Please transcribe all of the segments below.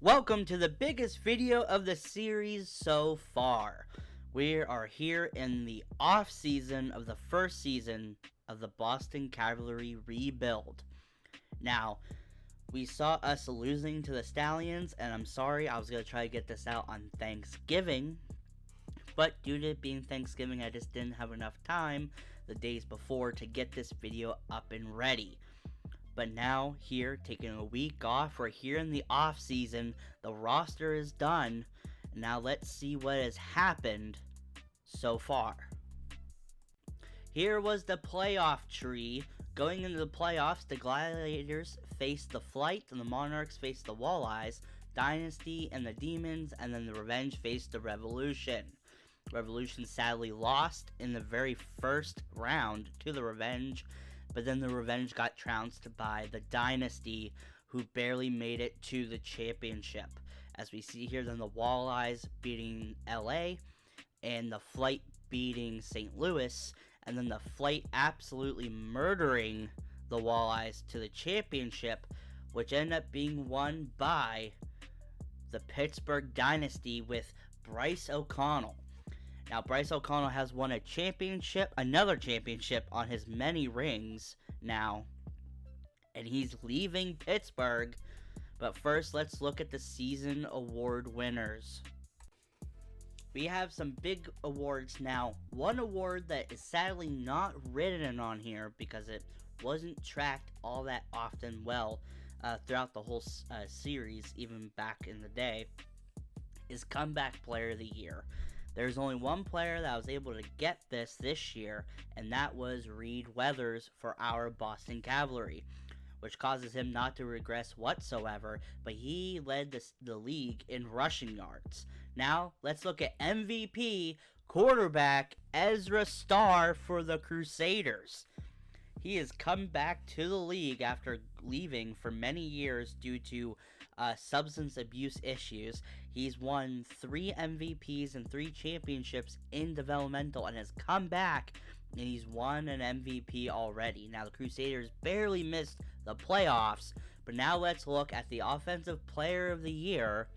Welcome to the biggest video of the series so far. We are here in the off season of the first season of the Boston Cavalry rebuild. Now, we saw us losing to the Stallions, and I'm sorry, I was going to try to get this out on Thanksgiving, but due to it being Thanksgiving, I just didn't have enough time the days before to get this video up and ready. But now, here, taking a week off, we're here in the off season, the roster is done, and now let's see what has happened so far. Here was the playoff tree. Going into the playoffs, the Gladiators faced the Flight, and the Monarchs faced the Walleyes, Dynasty and the Demons, and then the Revenge faced the Revolution. Revolution sadly lost in the very first round to the Revenge, but then the Revenge got trounced by the Dynasty, who barely made it to the championship. As we see here, then the Walleyes beating LA, and the Flight beating St. Louis, and then the Flight absolutely murdering the Walleyes to the championship, which ended up being won by the Pittsburgh Dynasty with Bryce O'Connell. Now, Bryce O'Connell has won a championship, another championship on his many rings now, and he's leaving Pittsburgh. But first, let's look at the season award winners. We have some big awards now. One award that is sadly not written on here because it wasn't tracked all that often throughout the whole series, even back in the day, is Comeback Player of the Year. There's only one player that was able to get this year, and that was Reed Weathers for our Boston Cavalry, which causes him not to regress whatsoever, but he led the league in rushing yards. Now, let's look at MVP quarterback Ezra Starr for the Crusaders. He has come back to the league after leaving for many years due to substance abuse issues. He's won 3 MVPs and 3 championships in developmental and has come back, and he's won an MVP already. Now, the Crusaders barely missed the playoffs, but now let's look at the Offensive Player of the Year,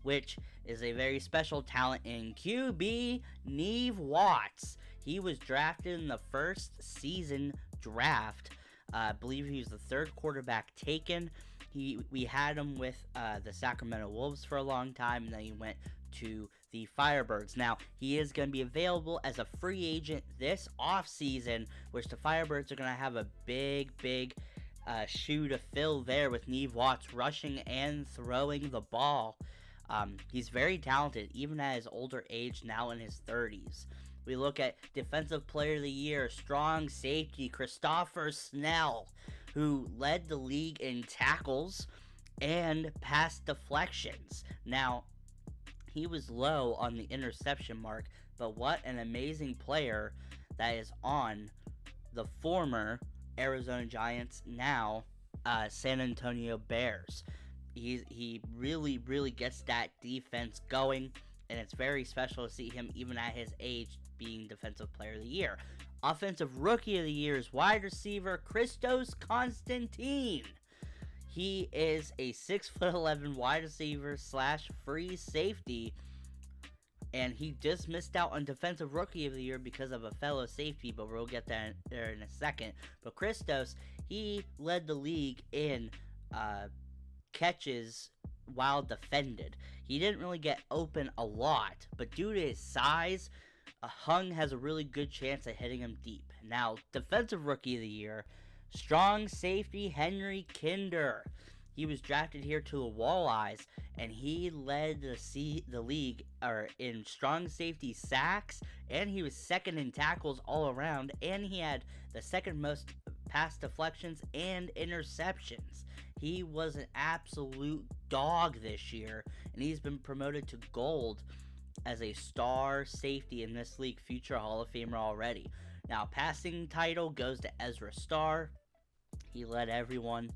which is a very special talent in QB, Nev Watts. He was drafted in the first season draft. I believe he was the 3rd quarterback taken. We had him with the Sacramento Wolves for a long time, and then he went to the Firebirds. Now, he is going to be available as a free agent this offseason, which the Firebirds are going to have a big shoe to fill there with Nev Watts rushing and throwing the ball. He's very talented, even at his older age, now in his 30s. We look at Defensive Player of the Year, strong safety, Christopher Snell, who led the league in tackles and pass deflections. Now, he was low on the interception mark, but what an amazing player that is on the former Arizona Giants, now San Antonio Bears. He really gets that defense going, and it's very special to see him even at his age being Defensive Player of the Year. Offensive Rookie of the Year is wide receiver Christos Constantine. He is a 6'11" wide receiver / free safety, and he just missed out on Defensive Rookie of the Year because of a fellow safety, but we'll get that there in a second. But Christos, he led the league in catches while defended. He didn't really get open a lot, but due to his size, Hung has a really good chance at hitting him deep. Now, Defensive Rookie of the Year, strong safety Henry Kinder. He was drafted here to the Walleyes, and he led the league in strong safety sacks, and he was second in tackles all around, and he had the second most pass deflections and interceptions. He was an absolute dog this year, and he's been promoted to gold as a star safety in this league, future Hall of Famer already. Now, passing title goes to Ezra Starr. He led everyone.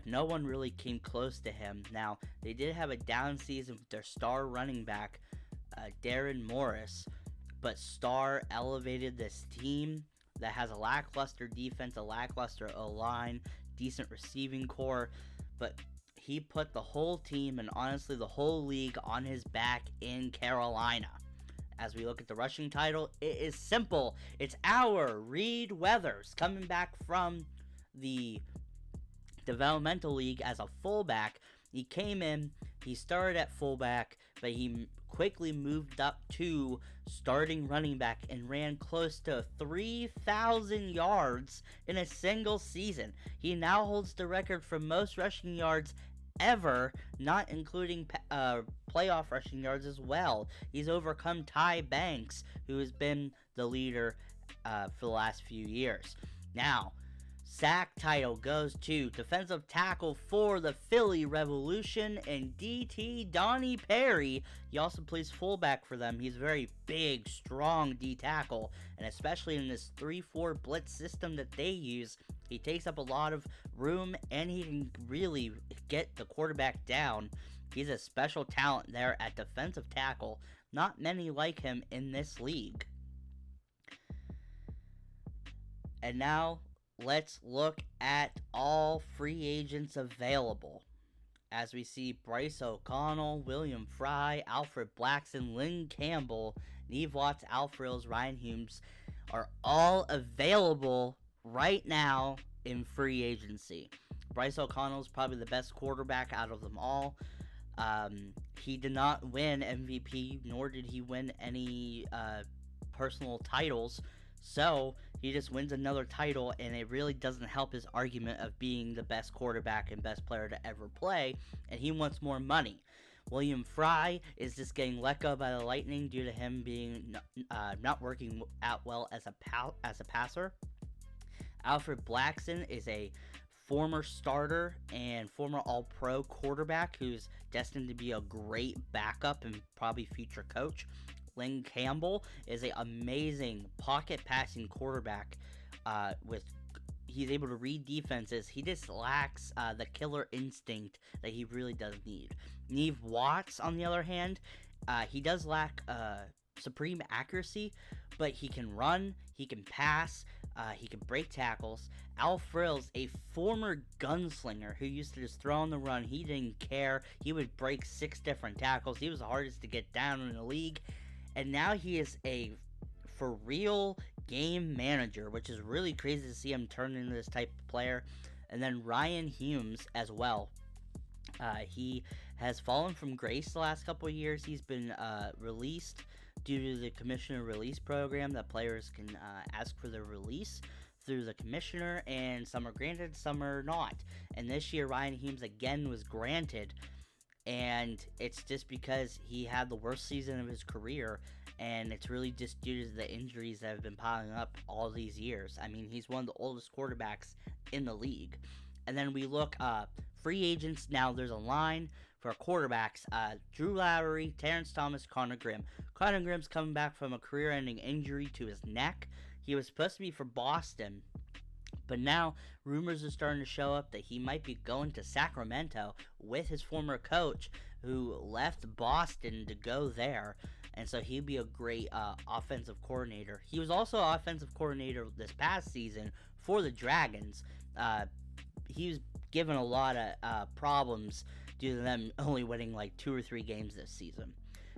No one really came close to him. Now, they did have a down season with their star running back, Darren Morris, but Starr elevated this team that has a lackluster defense, a lackluster O-line, decent receiving core, but he put the whole team and honestly the whole league on his back in Carolina. As we look at the rushing title, it is simple. It's our Reed Weathers coming back from the developmental league as a fullback. He came in, he started at fullback, but he quickly moved up to starting running back and ran close to 3,000 yards in a single season. He now holds the record for most rushing yards ever, not including playoff rushing yards as well. He's overcome Ty Banks, who has been the leader for the last few years. Now, sack title goes to defensive tackle for the Philly Revolution and DT Donnie Perry. He also plays fullback for them. He's a very big, strong D tackle, and especially in this 3-4 blitz system that they use, he takes up a lot of room and he can really get the quarterback down. He's a special talent there at defensive tackle. Not many like him in this league. And now, let's look at all free agents available. As we see Bryce O'Connell, William Fry, Alfred Blackson, Lynn Campbell, Neve Watts, Al Frills, Ryan Humes are all available right now in free agency. Bryce O'Connell is probably the best quarterback out of them all. He did not win MVP, nor did he win any personal titles. So, he just wins another title, and it really doesn't help his argument of being the best quarterback and best player to ever play, and he wants more money. William Fry is just getting let go by the Lightning due to him being not working out well as a passer. Alfred Blackson is a former starter and former All-Pro quarterback who's destined to be a great backup and probably future coach. Lynn Campbell is an amazing pocket passing quarterback. He's able to read defenses. He just lacks the killer instinct that he really does need. Neve Watts, on the other hand, he does lack supreme accuracy, but he can run, he can pass, he can break tackles. Al Frills, a former gunslinger who used to just throw on the run, he didn't care. He would break 6 different tackles. He was the hardest to get down in the league. And now he is a for real game manager, which is really crazy to see him turn into this type of player. And then Ryan Humes as well. He has fallen from grace the last couple of years. He's been released due to the commissioner release program that players can ask for their release through the commissioner, and some are granted, some are not. And this year, Ryan Humes again was granted. And it's just because he had the worst season of his career, and it's really just due to the injuries that have been piling up all these years. I mean, he's one of the oldest quarterbacks in the league. And then we look free agents. Now there's a line for quarterbacks. Drew Lowry, Terence Thomas, Connor Grimm. Connor Grimm's coming back from a career-ending injury to his neck. He was supposed to be for Boston, but now rumors are starting to show up that he might be going to Sacramento with his former coach who left Boston to go there. And so he'd be a great offensive coordinator. He was also offensive coordinator this past season for the Dragons. He was given a lot of problems due to them only winning like 2 or 3 games this season.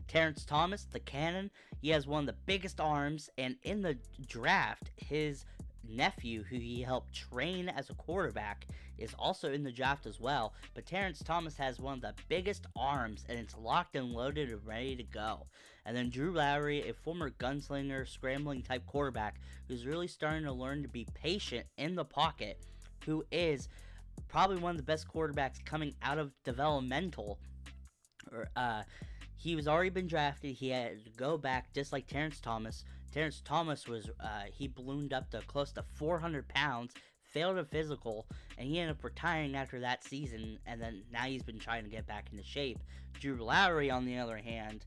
Terence Thomas, the cannon, he has one of the biggest arms, and in the draft, his nephew, who he helped train as a quarterback, is also in the draft as well. But Terence Thomas has one of the biggest arms, and it's locked and loaded and ready to go. And then Drew Lowry, a former gunslinger, scrambling type quarterback, who's really starting to learn to be patient in the pocket, who is probably one of the best quarterbacks coming out of developmental. He was already been drafted. He had to go back just like Terence Thomas. Terence Thomas was, he ballooned up to close to 400 pounds, failed a physical, and he ended up retiring after that season, and then now he's been trying to get back into shape. Drew Lowry, on the other hand,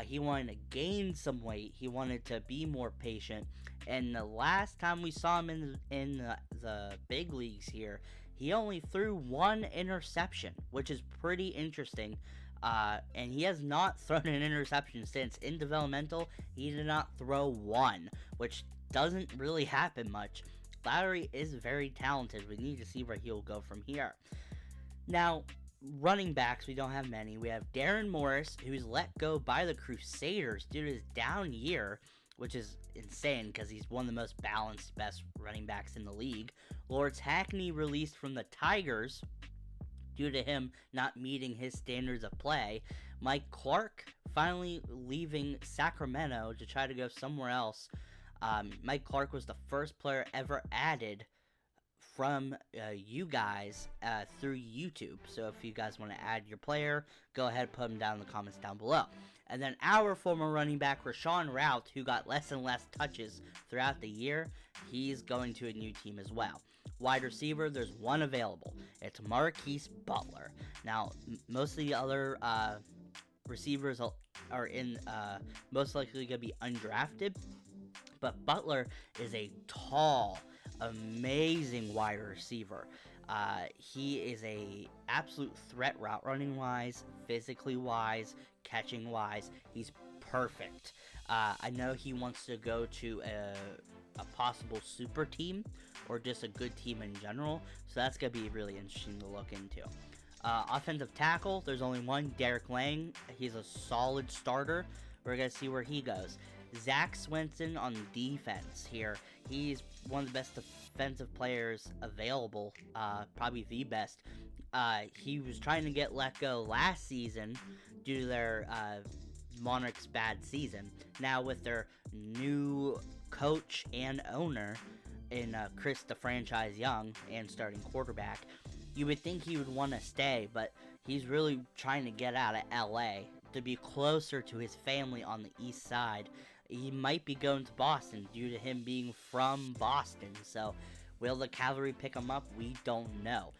he wanted to gain some weight. He wanted to be more patient, and the last time we saw him in the big leagues here, he only threw 1 interception, which is pretty interesting. And he has not thrown an interception since. In developmental, he did not throw 1, which doesn't really happen much. Lowry is very talented. We need to see where he'll go from here. Now, running backs, we don't have many. We have Darren Morris, who's let go by the Crusaders due to his down year, which is insane because he's one of the most balanced, best running backs in the league. Lawrence Hackney released from the Tigers due to him not meeting his standards of play. Mike Clark finally leaving Sacramento to try to go somewhere else. Mike Clark was the first player ever added from you guys through YouTube. So if you guys want to add your player, go ahead and put them down in the comments down below. And then our former running back, Rashawn Routh, who got less and less touches throughout the year, he's going to a new team as well. Wide receiver, there's one available. It's Marquis Butler. Now, most of the other receivers are in most likely going to be undrafted, but Butler is a tall, amazing wide receiver. He is a absolute threat route running wise, physically wise, catching wise. He's perfect. I know he wants to go to a possible super team or just a good team in general, so that's going to be really interesting to look into. Offensive tackle, there's only one, Derek Lang. He's a solid starter. We're going to see where he goes. Zach Swenson on defense here. He's one of the best defensive players available, probably the best. He was trying to get let go last season due to their Monarchs' bad season. Now with their new coach and owner in Chris the Franchise Young and starting quarterback, you would think he would want to stay, but he's really trying to get out of LA to be closer to his family on the east side. He might be going to Boston due to him being from Boston. So will the Cavalry pick him up? We don't know.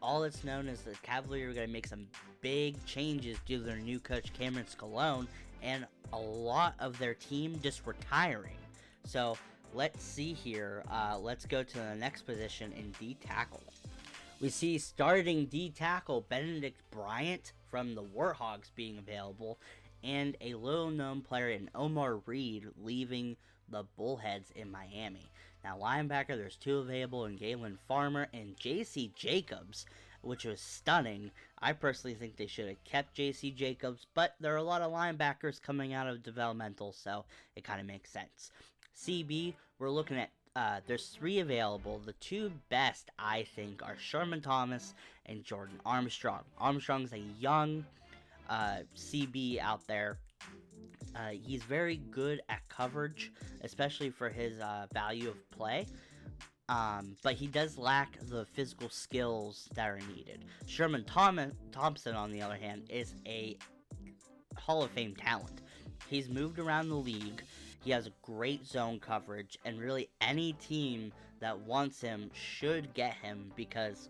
All it's known is the Cavalry are going to make some big changes due to their new coach Cameron Scalone and a lot of their team just retiring. So let's see here. Let's go to the next position in D tackle. We see starting D tackle Benedict Bryant from the Warthogs being available, and a little known player in Omar Reed leaving the Bullheads in Miami. Now linebacker, there's two available in Galen Farmer and JC Jacobs, which was stunning. I personally think they should have kept JC Jacobs, but there are a lot of linebackers coming out of developmental, so it kind of makes sense. CB, we're looking at there's three available. The two best, I think, are Sherman Thomas and Jordan Armstrong. Armstrong's a young CB out there. He's very good at coverage, especially for his value of play. But he does lack the physical skills that are needed. Sherman Thompson, on the other hand, is a Hall of Fame talent. He's moved around the league. He has great zone coverage, and really any team that wants him should get him because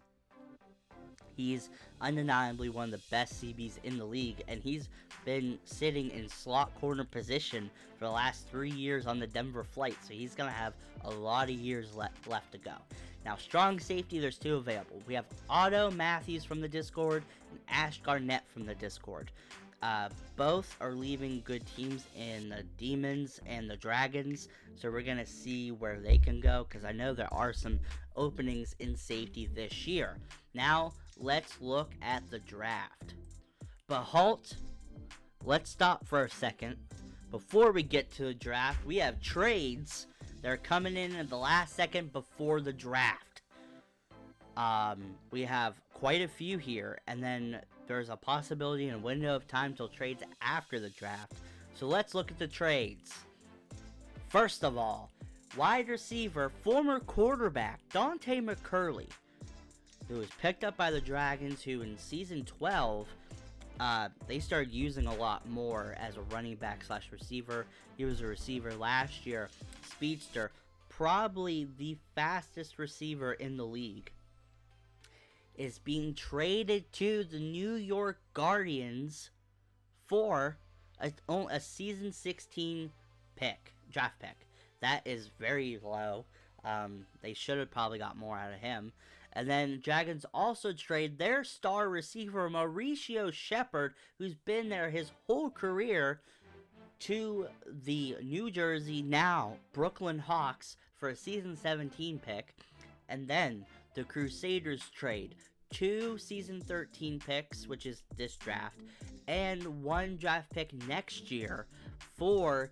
he's undeniably one of the best CBs in the league, and he's been sitting in slot corner position for the last 3 years on the Denver flight, so he's going to have a lot of years left to go. Now, strong safety, there's two available. We have Otto Matthews from the Discord and Ash Garnett from the Discord. Both are leaving good teams in the Demons and the Dragons, so we're going to see where they can go, because I know there are some openings in safety this year. Now, let's look at the draft. But halt, let's stop for a second. Before we get to the draft, we have trades that are coming in at the last second before the draft. We have quite a few here, and then there's a possibility and a window of time till trades after the draft. So let's look at the trades. First of all, wide receiver, former quarterback Dante McCurley, who was picked up by the Dragons, who in season 12, they started using a lot more as a running back / receiver. He was a receiver last year. Speedster, probably the fastest receiver in the league, is being traded to the New York Guardians for a season 16 draft pick. That is very low. They should have probably got more out of him. And then Dragons also trade their star receiver Mauricio Shepard, who's been there his whole career, to the New Jersey, now Brooklyn Hawks, for a season 17 pick. And then the Crusaders trade 2 season 13 picks, which is this draft, and 1 draft pick next year for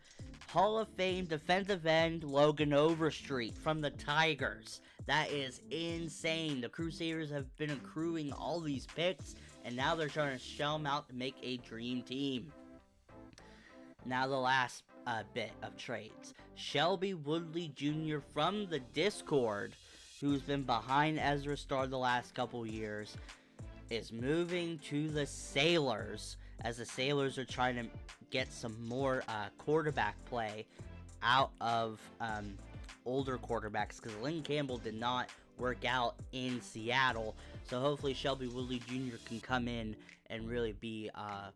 Hall of Fame defensive end Logan Overstreet from the Tigers. That is insane. The Crusaders have been accruing all these picks, and now they're trying to shell them out to make a dream team. Now the last bit of trades. Shelby Woodley Jr. from the Discord, who's been behind Ezra Starr the last couple years, is moving to the Sailors, as the Sailors are trying to get some more quarterback play out of older quarterbacks, because Lynn Campbell did not work out in Seattle. So hopefully Shelby Woodley Jr. can come in and really be a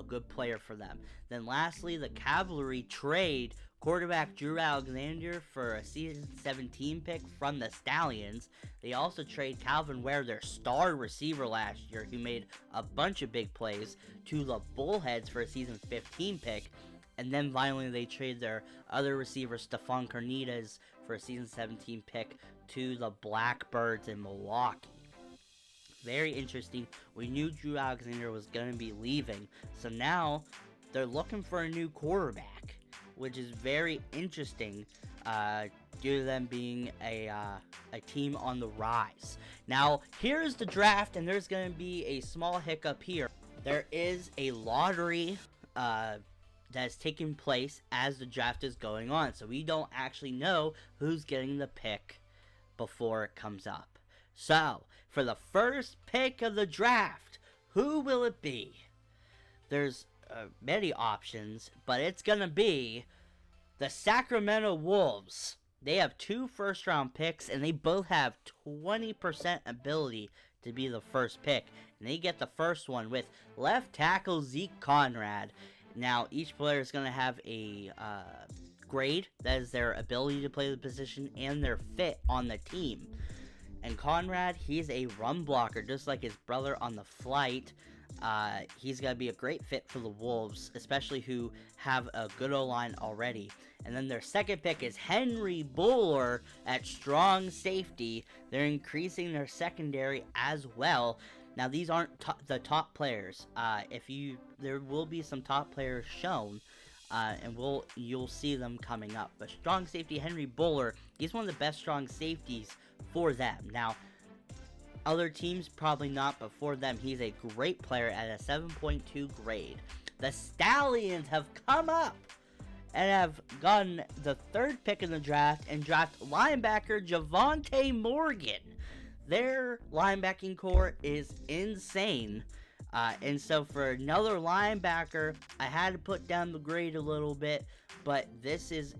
good player for them. Then lastly, the Cavalry trade quarterback Drew Alexander for a season 17 pick from the Stallions. They also trade Calvin Ware, their star receiver last year, who made a bunch of big plays, to the Bullheads for a season 15 pick. And then finally they trade their other receiver, Stephon Carnitas, for a season 17 pick to the Blackbirds in Milwaukee. Very interesting. We knew Drew Alexander was going to be leaving, so now they're looking for a new quarterback, which is very interesting due to them being a team on the rise. Now, here's the draft, and there's going to be a small hiccup here. There is a lottery that's taking place as the draft is going on, so we don't actually know who's getting the pick before it comes up. So, for the first pick of the draft, who will it be? There's many options, but it's gonna be the Sacramento Wolves. They have 2 first-round picks, and they both have 20% ability to be the first pick. And they get the first one with left tackle Zeke Conrad. Now, each player is going to have a grade, that is their ability to play the position and their fit on the team. And Conrad, he's a run blocker, just like his brother on the flight. He's going to be a great fit for the Wolves, especially who have a good O-line already. And then their second pick is Henry Buller at strong safety. They're increasing their secondary as well. Now, these aren't the top players. There will be some top players shown, and you'll see them coming up. But strong safety Henry Buller, he's one of the best strong safeties for them. Now, other teams probably not, but for them, he's a great player at a 7.2 grade. The Stallions have come up and have gotten the 3rd pick in the draft and draft linebacker Javonte Morgan. Their linebacking core is insane. And so for another linebacker, I had to put down the grade a little bit, but this is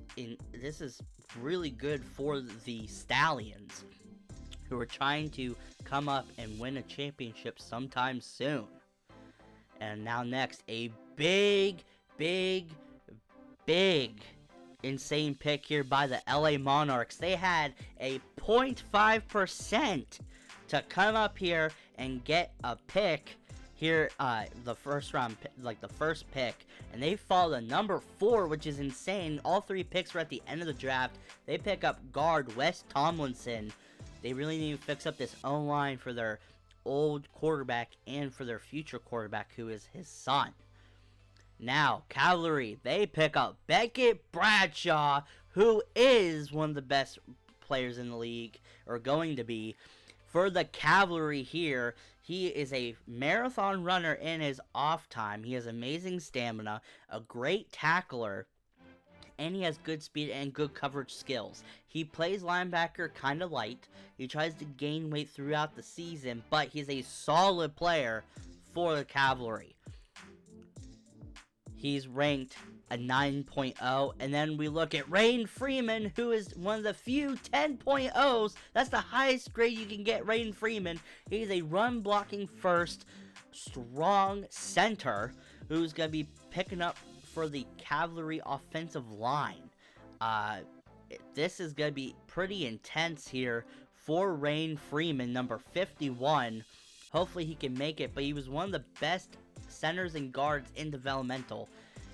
really good for the Stallions, who are trying to come up and win a championship sometime soon. And now next, a big insane pick here by the LA Monarchs. They had a 0.5% to come up here and get a pick here, the first round, like the first pick, and they fall to number 4, which is insane. All 3 picks were at the end of the draft. They pick up guard Wes Tomlinson. They really need to fix up this O-line for their old quarterback and for their future quarterback, who is his son. Now, Cavalry, they pick up Beckett Bradshaw, who is one of the best players in the league, or going to be. For the Cavalry here, he is a marathon runner in his off time. He has amazing stamina, a great tackler, and he has good speed and good coverage skills. He plays linebacker kind of light. He tries to gain weight throughout the season, but he's a solid player for the Cavalry. He's ranked a 9.0, and then we look at Rayne Freeman, who is one of the few 10.0s. That's the highest grade you can get, Rayne Freeman. He's a run-blocking first, strong center who's going to be picking up for the Cavalry offensive line. This is going to be pretty intense here for Rayne Freeman, number 51. Hopefully he can make it, but he was one of the best centers and guards in developmental.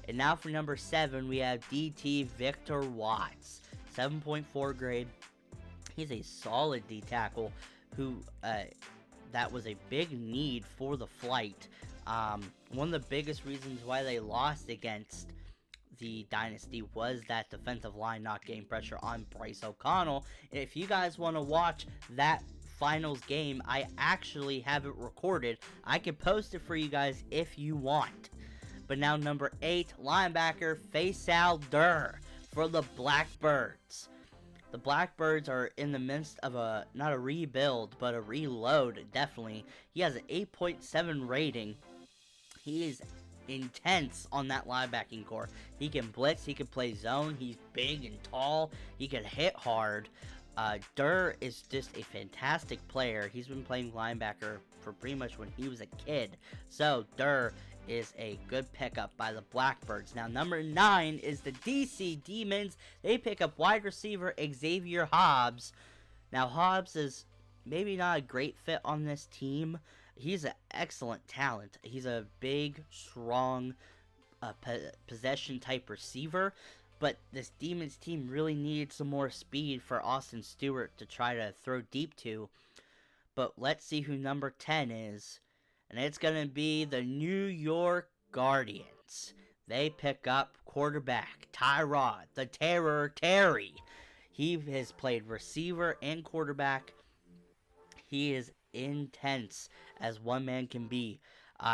And now for number 7, we have DT Victor Watts, 7.4 grade. He's a solid D tackle who that was a big need for the flight. One of the biggest reasons why they lost against the Dynasty was that defensive line not getting pressure on Bryce O'Connell. And if you guys want to watch that finals game, I actually have it recorded. I can post it for you guys if you want. But now number 8, linebacker Faisal Durr for the Blackbirds. The Blackbirds are in the midst of not a rebuild, but a reload, definitely. He has an 8.7 rating. He is intense on that linebacking core. He can blitz, he can play zone, he's big and tall, he can hit hard. Durr is just a fantastic player. He's been playing linebacker for pretty much when he was a kid. So Durr is a good pickup by the Blackbirds. Now number 9 is the DC Demons. They pick up wide receiver Xavier Hobbs. Now Hobbs is maybe not a great fit on this team. He's an excellent talent. He's a big, strong, possession type receiver. But this Demons team really needed some more speed for Austin Stewart to try to throw deep to. But let's see who number 10 is. And it's going to be the New York Guardians. They pick up quarterback Tyrod, the Terror Terry. He has played receiver and quarterback. He is intense as one man can be.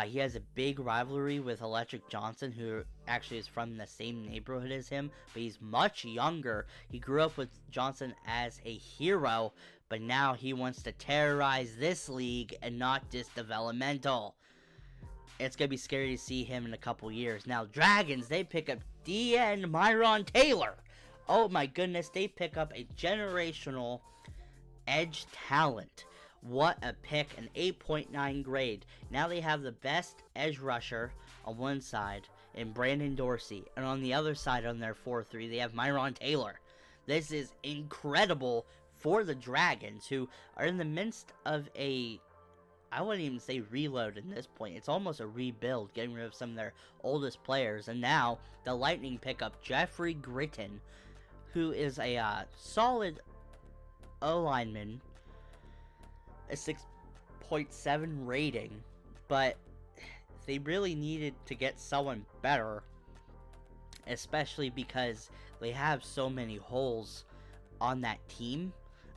He has a big rivalry with Electric Johnson, who actually is from the same neighborhood as him, but he's much younger. He grew up with Johnson as a hero, but now he wants to terrorize this league and not just developmental. It's going to be scary to see him in a couple years. Now, Dragons, they pick up DN Myron Taylor. Oh my goodness, they pick up a generational edge talent. What a pick, an 8.9 grade. Now they have the best edge rusher on one side in Brandon Dorsey. And on the other side on their 4-3, they have Myron Taylor. This is incredible for the Dragons, who are in the midst of I wouldn't even say reload at this point. It's almost a rebuild, getting rid of some of their oldest players. And now the Lightning pick up Jeffrey Gritten, who is a solid O-lineman. A 6.7 rating, but they really needed to get someone better, especially because they have so many holes on that team.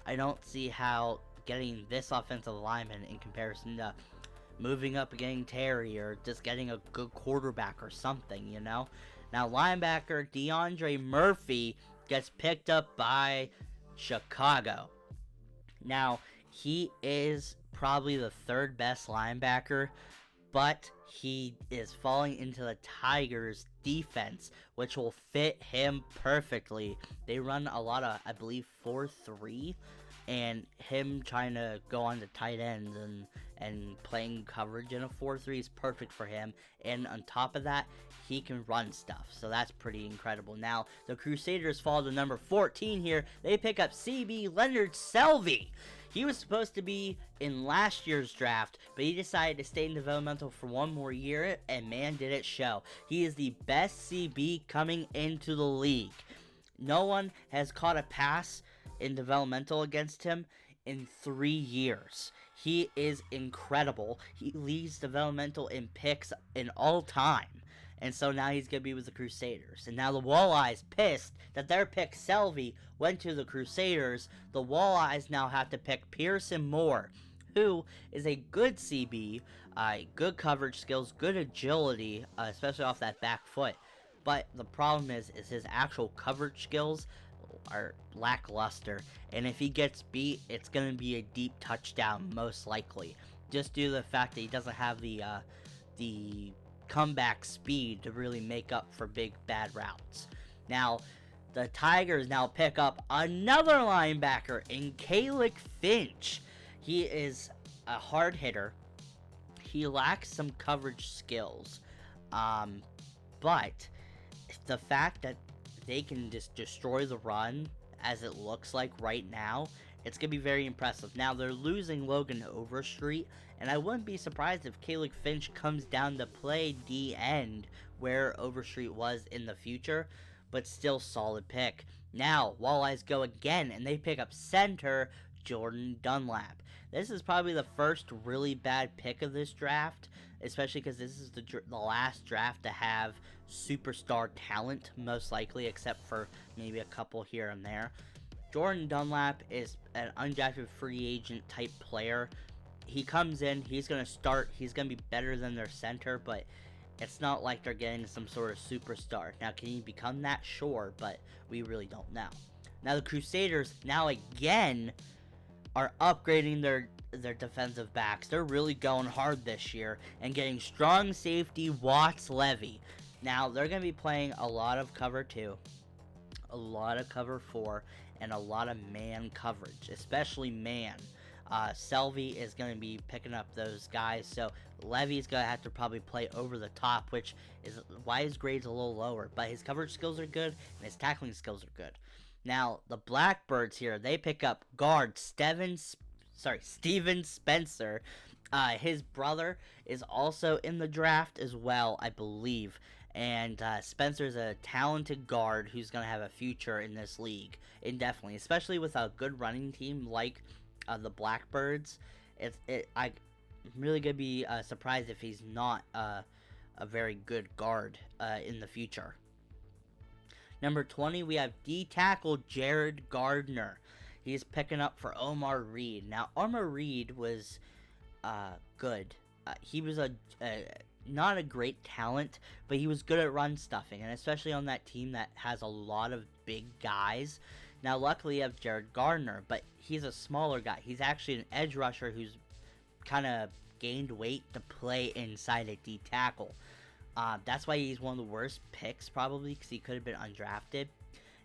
I don't see how getting this offensive lineman in comparison to moving up and getting Terry or just getting a good quarterback or something, you know? Now, linebacker Deandre Murphy gets picked up by Chicago. Now, he is probably the third best linebacker, but he is falling into the Tigers' defense, which will fit him perfectly. They run a lot of, I believe, 4-3, and him trying to go on to tight ends and playing coverage in a 4-3 is perfect for him. And on top of that, he can run stuff, so that's pretty incredible. Now, the Crusaders fall to number 14 here. They pick up CB Leonard Selvey. He was supposed to be in last year's draft, but he decided to stay in developmental for one more year, and man, did it show. He is the best CB coming into the league. No one has caught a pass in developmental against him in 3 years. He is incredible. He leads developmental in picks in all time. And so now he's going to be with the Crusaders. And now the Walleyes, pissed that their pick Selvey went to the Crusaders. The Walleyes now have to pick Pearson Moore, who is a good CB, good coverage skills, good agility, especially off that back foot. But the problem is his actual coverage skills are lackluster. And if he gets beat, it's going to be a deep touchdown, most likely. Just due to the fact that he doesn't have the comeback speed to really make up for big bad routes. Now, the Tigers now pick up another linebacker in Kalec Finch. He is a hard hitter. He lacks some coverage skills. But the fact that they can just destroy the run, as it looks like right now, it's going to be very impressive. Now, they're losing Logan Overstreet, and I wouldn't be surprised if Kalec Finch comes down to play D-end where Overstreet was in the future, but still solid pick. Now, Walleyes go again, and they pick up center Jordan Dunlap. This is probably the first really bad pick of this draft, especially because this is the last draft to have superstar talent, most likely, except for maybe a couple here and there. Jordan Dunlap is an undrafted free agent type player. He comes in, he's going to start, he's going to be better than their center, but it's not like they're getting some sort of superstar. Now, can he become that? Sure, but we really don't know. Now, the Crusaders, now again, are upgrading their defensive backs. They're really going hard this year and getting strong safety Watts Levy. Now, they're going to be playing a lot of cover 2, a lot of cover 4, and a lot of man coverage, especially man. Selvey is going to be picking up those guys, so Levy's going to have to probably play over the top, which is why his grade's a little lower, but his coverage skills are good, and his tackling skills are good. Now, the Blackbirds here, they pick up guard Steven Spencer. His brother is also in the draft as well, I believe, and Spencer's a talented guard who's going to have a future in this league, indefinitely, especially with a good running team like the Blackbirds. I'm really going to be surprised if he's not a very good guard in the future. Number 20, we have D-tackle Jared Gardner. He's picking up for Omar Reed. Now, Omar Reed was good. He was not a great talent, but he was good at run stuffing, and especially on that team that has a lot of big guys. Now, luckily, you have Jared Gardner, but he's a smaller guy. He's actually an edge rusher who's kind of gained weight to play inside a D-tackle. That's why he's one of the worst picks, probably, because he could have been undrafted.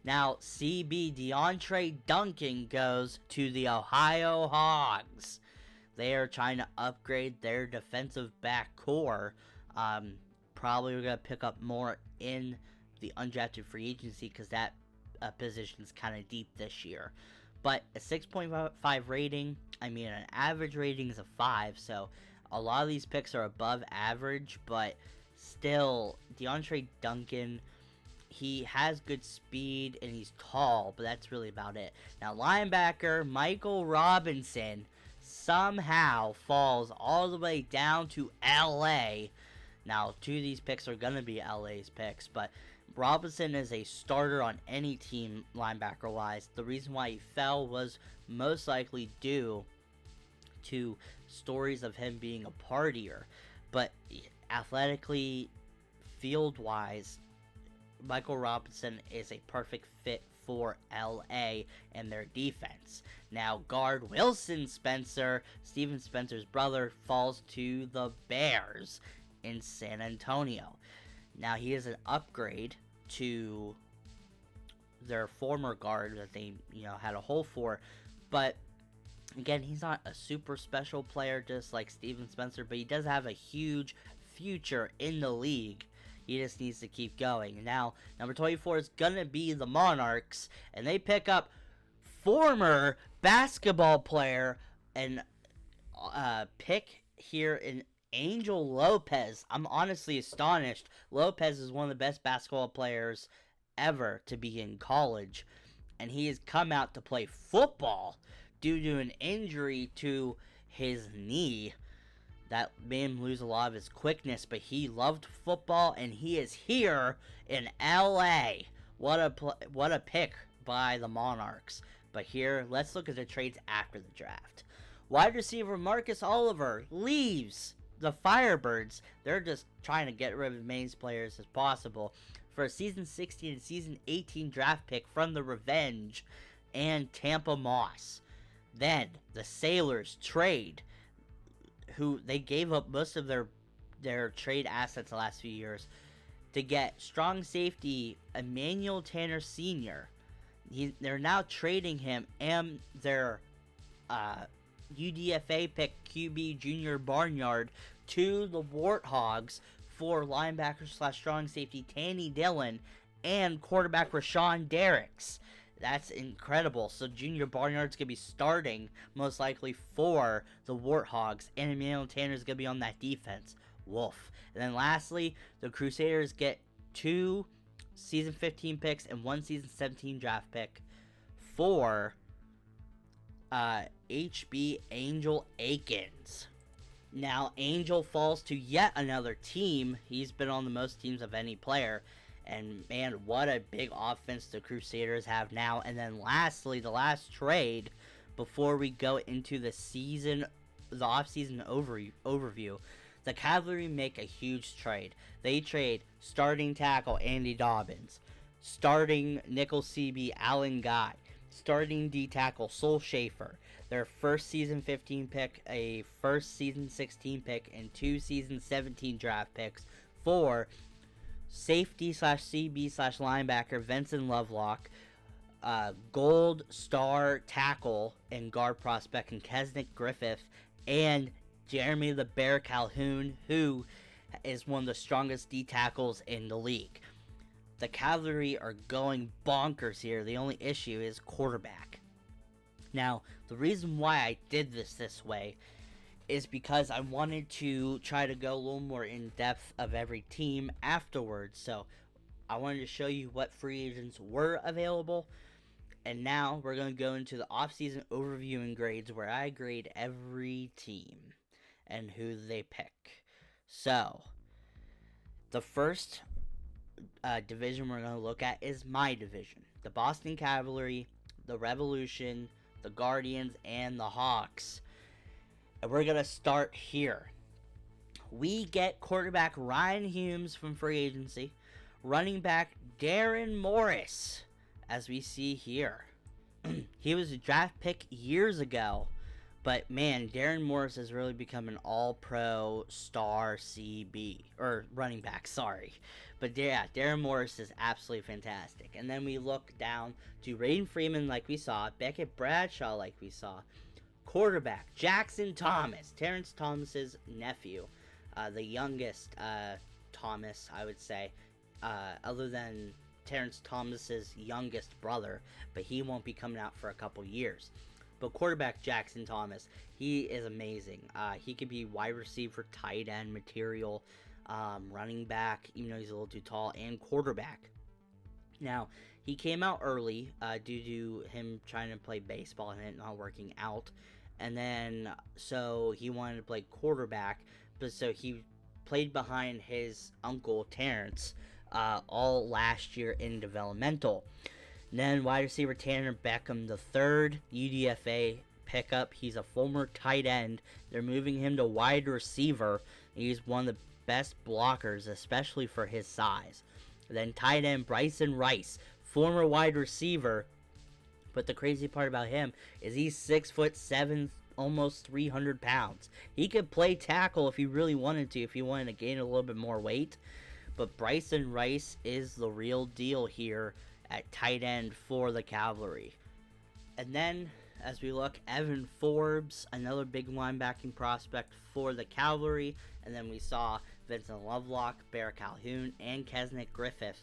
Now, CB DeAndre Duncan goes to the Ohio Hogs. They are trying to upgrade their defensive back core. Probably we're going to pick up more in the undrafted free agency because that position is kind of deep this year. But a 6.5 rating, I mean, an average rating is a 5, so a lot of these picks are above average, but still, DeAndre Duncan, he has good speed and he's tall, but that's really about it. Now, linebacker Michael Robinson somehow falls all the way down to LA. Now, 2 of these picks are going to be LA's picks, but Robinson is a starter on any team linebacker-wise. The reason why he fell was most likely due to stories of him being a partier, but athletically, field-wise, Michael Robinson is a perfect fit for LA and their defense. Now, guard Wilson Spencer, Steven Spencer's brother, falls to the Bears in San Antonio. Now, he is an upgrade to their former guard that they, had a hole for, but again, he's not a super special player just like Steven Spencer, but he does have a huge future in the league. He just needs to keep going. Now, number 24 is going to be the Monarchs, and they pick up former basketball player and pick here in Angel Lopez. I'm honestly astonished. Lopez is one of the best basketball players ever to be in college, and he has come out to play football due to an injury to his knee that made him lose a lot of his quickness, but he loved football, and he is here in LA. What a pick by the Monarchs. But here, let's look at the trades after the draft. Wide receiver Marcus Oliver leaves the Firebirds. They're just trying to get rid of as many players as possible for a season 16 and season 18 draft pick from the Revenge and Tampa Moss. Then the Sailors trade, who they gave up most of their trade assets the last few years to get strong safety Emmanuel Tanner Sr. They're now trading him and their UDFA pick QB Junior Barnyard to the Warthogs for linebacker / strong safety Tanny Dillon and quarterback Rashawn Derricks. That's incredible. So Junior Barnyard's going to be starting most likely for the Warthogs, and Emmanuel Tanner's going to be on that defense. Woof. And then lastly, the Crusaders get 2 season 15 picks and 1 season 17 draft pick for HB Angel Akins. Now, Angel falls to yet another team. He's been on the most teams of any player. And man, what a big offense the Crusaders have now. And then lastly, the last trade before we go into the off-season overview. The Cavalry make a huge trade. They trade starting tackle Andy Dobbins, starting nickel CB Alan Guy, starting D tackle Sol Schaefer, their first season 15 pick, a first season 16 pick, and 2 season 17 draft picks for safety / CB / linebacker Vincent Lovelock, gold star tackle and guard prospect and Kesnick Griffith, and Jeremy the Bear Calhoun, who is one of the strongest D tackles in the league. The Cavalry are going bonkers here. The only issue is quarterback. Now, the reason why I did this way is because I wanted to try to go a little more in depth of every team afterwards. So I wanted to show you what free agents were available. And now we're going to go into the offseason overview and grades, where I grade every team and who they pick. So the first division we're going to look at is my division. The Boston Cavalry, the Revolution, the Guardians, and the Hogs. And we're going to start here. We get quarterback Ryan Humes from free agency, running back Darren Morris, as we see here. He was a draft pick years ago, but man, Darren Morris has really become an all-pro star CB, or running back, sorry. But yeah, Darren Morris is absolutely fantastic. And then we look down to Rayne Freeman, like we saw, Beckett Bradshaw, like we saw, quarterback Jackson Thomas, Terence Thomas's nephew, the youngest Thomas, I would say, other than Terence Thomas's youngest brother, but he won't be coming out for a couple years. But quarterback Jackson Thomas, he is amazing. He could be wide receiver, tight end material, running back, even though he's a little too tall, and quarterback. Now, he came out early due to him trying to play baseball and it not working out. And then, so he wanted to play quarterback, but so he played behind his uncle, Terence, all last year in developmental. And then wide receiver Tanner Beckham III, UDFA pickup. He's a former tight end. They're moving him to wide receiver. He's one of the best blockers, especially for his size. And then tight end Bryson Rice, former wide receiver. But the crazy part about him is he's 6'7", almost 300 pounds. He could play tackle if he really wanted to, if he wanted to gain a little bit more weight. But Bryson Rice is the real deal here at tight end for the Cavalry. And then, as we look, Evan Forbes, another big linebacking prospect for the Cavalry. And then we saw Vincent Lovelock, Bear Calhoun, and Kesnick Griffith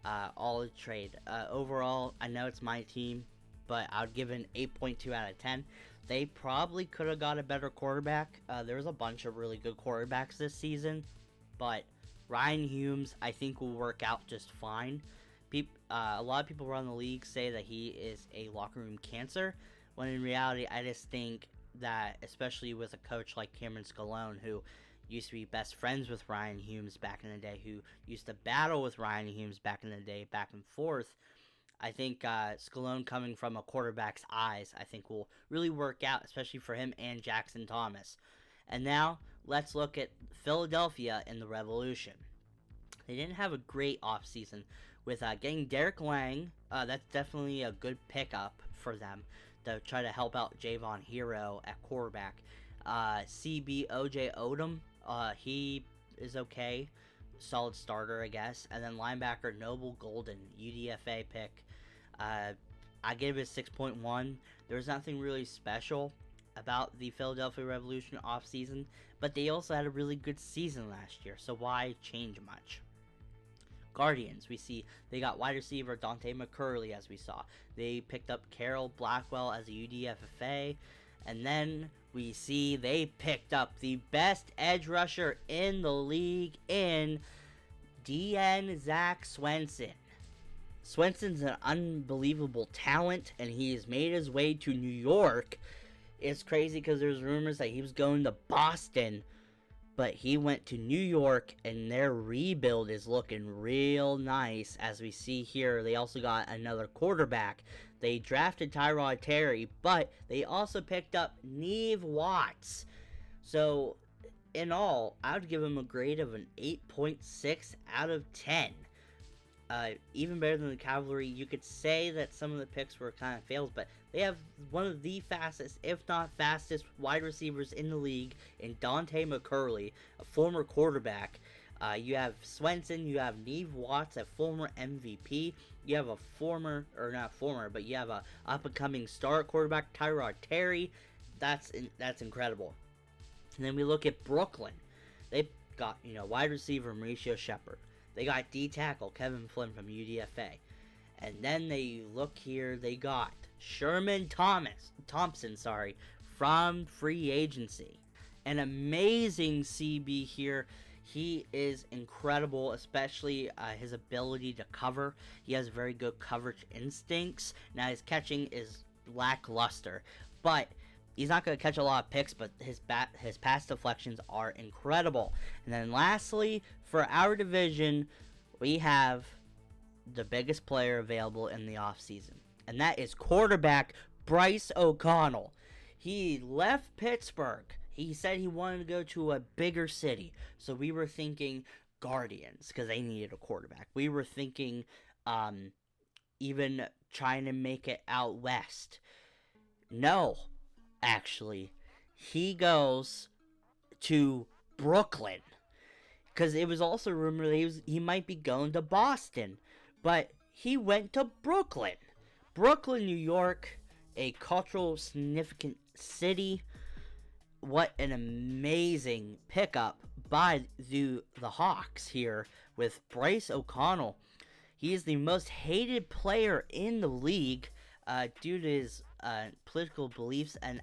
all trade. Overall, I know it's my team, but I would give it an 8.2 out of 10. They probably could have got a better quarterback. There's a bunch of really good quarterbacks this season, but Ryan Humes, I think, will work out just fine. A lot of people around the league say that he is a locker room cancer, when in reality, I just think that, especially with a coach like Cameron Scalone, who used to be best friends with Ryan Humes back in the day, who used to battle with Ryan Humes back in the day, back and forth, I think Scalone coming from a quarterback's eyes, I think will really work out, especially for him and Jackson Thomas. And now, let's look at Philadelphia in the Revolution. They didn't have a great offseason with getting Derek Lang. That's definitely a good pickup for them to try to help out Javon Hero at quarterback. CB OJ Odom, he is okay. Solid starter, I guess. And then linebacker Noble Golden, UDFA pick. I gave it a 6.1. There's nothing really special about the Philadelphia Revolution offseason, but they also had a really good season last year, so why change much? Guardians, we see they got wide receiver Dante McCurley, as we saw. They picked up Carol Blackwell as a UDFA, and then we see they picked up the best edge rusher in the league in Zach Swenson. Swenson's an unbelievable talent, and he has made his way to New York. It's crazy because there's rumors that he was going to Boston, but he went to New York, and their rebuild is looking real nice. As we see here, they also got another quarterback. They drafted Tyrod Terry, but they also picked up Neve Watts. So, in all, I would give him a grade of an 8.6 out of 10. Even better than the Cavalry. You could say that some of the picks were kind of fails, but they have one of the fastest, if not fastest, wide receivers in the league in Dante McCurley, a former quarterback. You have Swenson, you have Neve Watts, a former MVP. You have a you have a up-and-coming star quarterback, Tyrod Terry. That's incredible. And then we look at Brooklyn. They've got, wide receiver Mauricio Shepard. They got D-tackle Kevin Flynn from UDFA. And then they look here, they got Sherman Thompson, from free agency. An amazing CB here. He is incredible, especially his ability to cover. He has very good coverage instincts. Now his catching is lackluster, but he's not going to catch a lot of picks, but his pass deflections are incredible. And then lastly, for our division, we have the biggest player available in the offseason, and that is quarterback Bryce O'Connell. He left Pittsburgh. He said he wanted to go to a bigger city, so we were thinking Guardians, because they needed a quarterback. We were thinking even trying to make it out west. No, actually, he goes to Brooklyn, because it was also rumored that he might be going to Boston, but he went to Brooklyn. Brooklyn, New York, a cultural significant city. What an amazing pickup by the Hawks here with Bryce O'Connell. He is the most hated player in the league due to his political beliefs and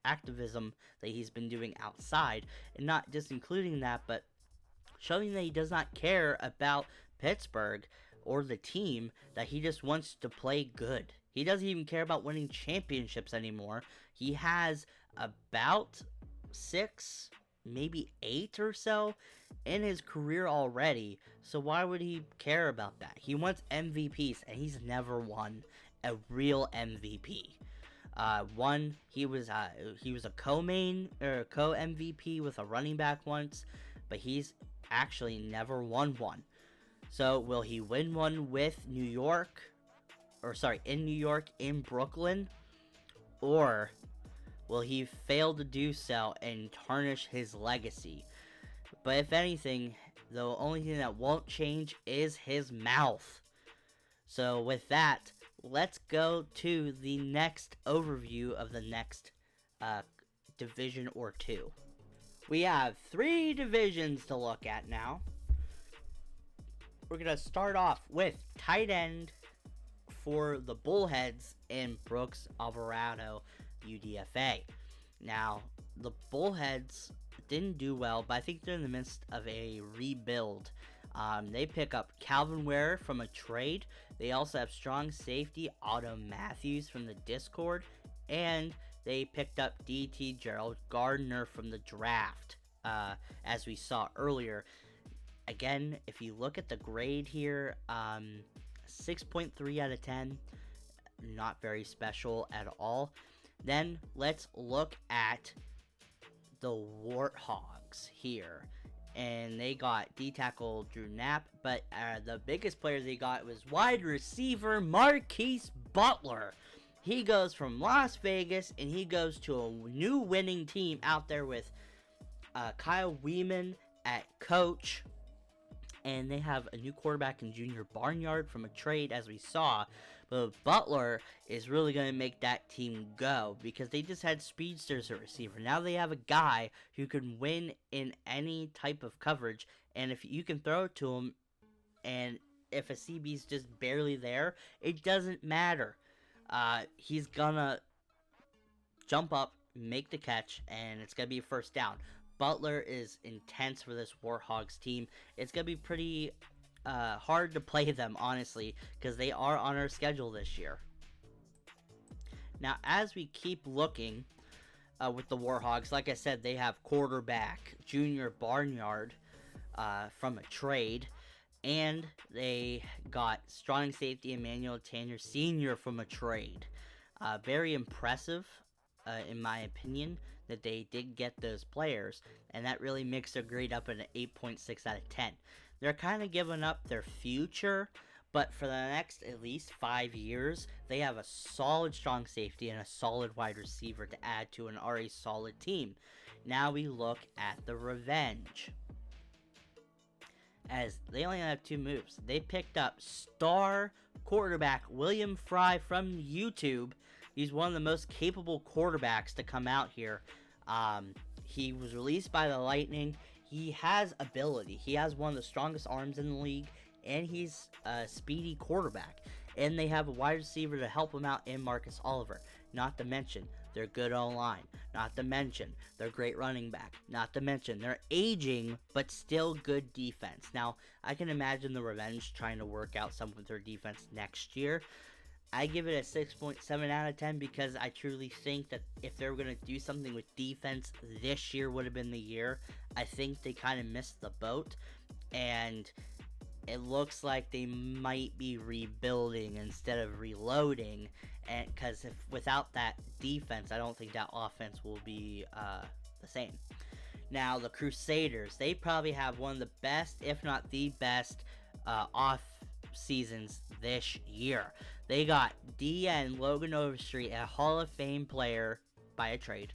activism that he's been doing outside, and not just including that, but showing that he does not care about Pittsburgh or the team, that he just wants to play good. He doesn't even care about winning championships anymore. He has about 6, maybe 8 or so in his career already, so why would he care about that? He wants MVPs, and he's never won a real MVP. He was a co-main or co-MVP with a running back once, but he's actually never won one. So will he win one with in New York, in Brooklyn, or will he fail to do so and tarnish his legacy? But if anything, the only thing that won't change is his mouth. So with that, let's go to the next overview of the next division or two. We have 3 divisions to look at now. We're going to start off with tight end for the Bullheads in Brooks, Alvarado, UDFA. Now, the Bullheads didn't do well, but I think they're in the midst of a rebuild. They pick up Calvin Ware from a trade. They also have strong safety Otto Matthews from the Discord, and they picked up DT Gerald Gardner from the draft, as we saw earlier. Again, if you look at the grade here, 6.3 out of 10, not very special at all. Then let's look at the Warthogs here. And they got D-tackle Drew Knapp, but the biggest player they got was wide receiver Marquis Butler. He goes from Las Vegas, and he goes to a new winning team out there with Kyle Weeman at coach. And they have a new quarterback in Junior Barnyard from a trade, as we saw. But Butler is really going to make that team go, because they just had speedsters at receiver. Now they have a guy who can win in any type of coverage, and if you can throw it to him, and if a CB's just barely there, it doesn't matter. He's going to jump up, make the catch, and it's going to be a first down. Butler is intense for this Warthogs team. It's going to be pretty hard to play them, honestly, because they are on our schedule this year. Now, as we keep looking with the Warhogs, like I said, they have quarterback Junior Barnyard from a trade, and they got strong safety Emmanuel Tanner Sr. from a trade. Very impressive, in my opinion, that they did get those players, and that really makes their grade up at an 8.6 out of 10. They're kind of giving up their future, but for the next at least 5 years, they have a solid strong safety and a solid wide receiver to add to an already solid team. Now we look at the Revenge, as they only have 2 moves. They picked up star quarterback William Fry from YouTube. He's one of the most capable quarterbacks to come out here. He was released by the Lightning. He has ability. He has one of the strongest arms in the league, and he's a speedy quarterback. And they have a wide receiver to help him out in Marcus Oliver. Not to mention their good O-line. Not to mention their great running back. Not to mention their aging but still good defense. Now, I can imagine the Revenge trying to work out some with their defense next year. I give it a 6.7 out of 10 because I truly think that if they were going to do something with defense, this year would have been the year. I think they kind of missed the boat, and it looks like they might be rebuilding instead of reloading, and because without that defense, I don't think that offense will be the same. Now, the Crusaders, they probably have one of the best, if not the best, off seasons this year. They got DN Logan Overstreet, a Hall of Fame player by a trade.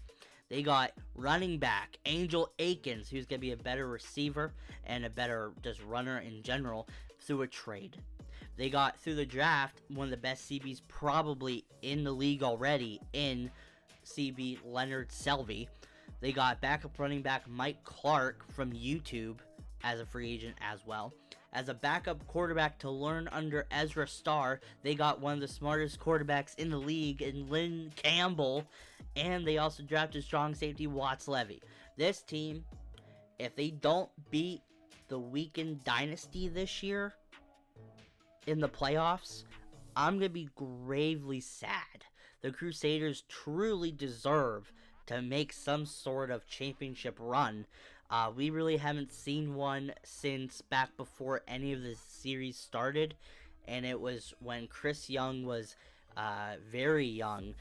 They got running back Angel Akins, who's going to be a better receiver and a better just runner in general, through a trade. They got, through the draft, one of the best CBs probably in the league already in CB Leonard Selvey. They got backup running back Mike Clark from YouTube as a free agent as well. As a backup quarterback to learn under Ezra Starr, they got one of the smartest quarterbacks in the league in Lynn Campbell, and they also drafted strong safety Watts Levy. This team, if they don't beat the weakened dynasty this year in the playoffs, I'm going to be gravely sad. The Crusaders truly deserve to make some sort of championship run. We really haven't seen one since back before any of the series started, and it was when Chris Young was very young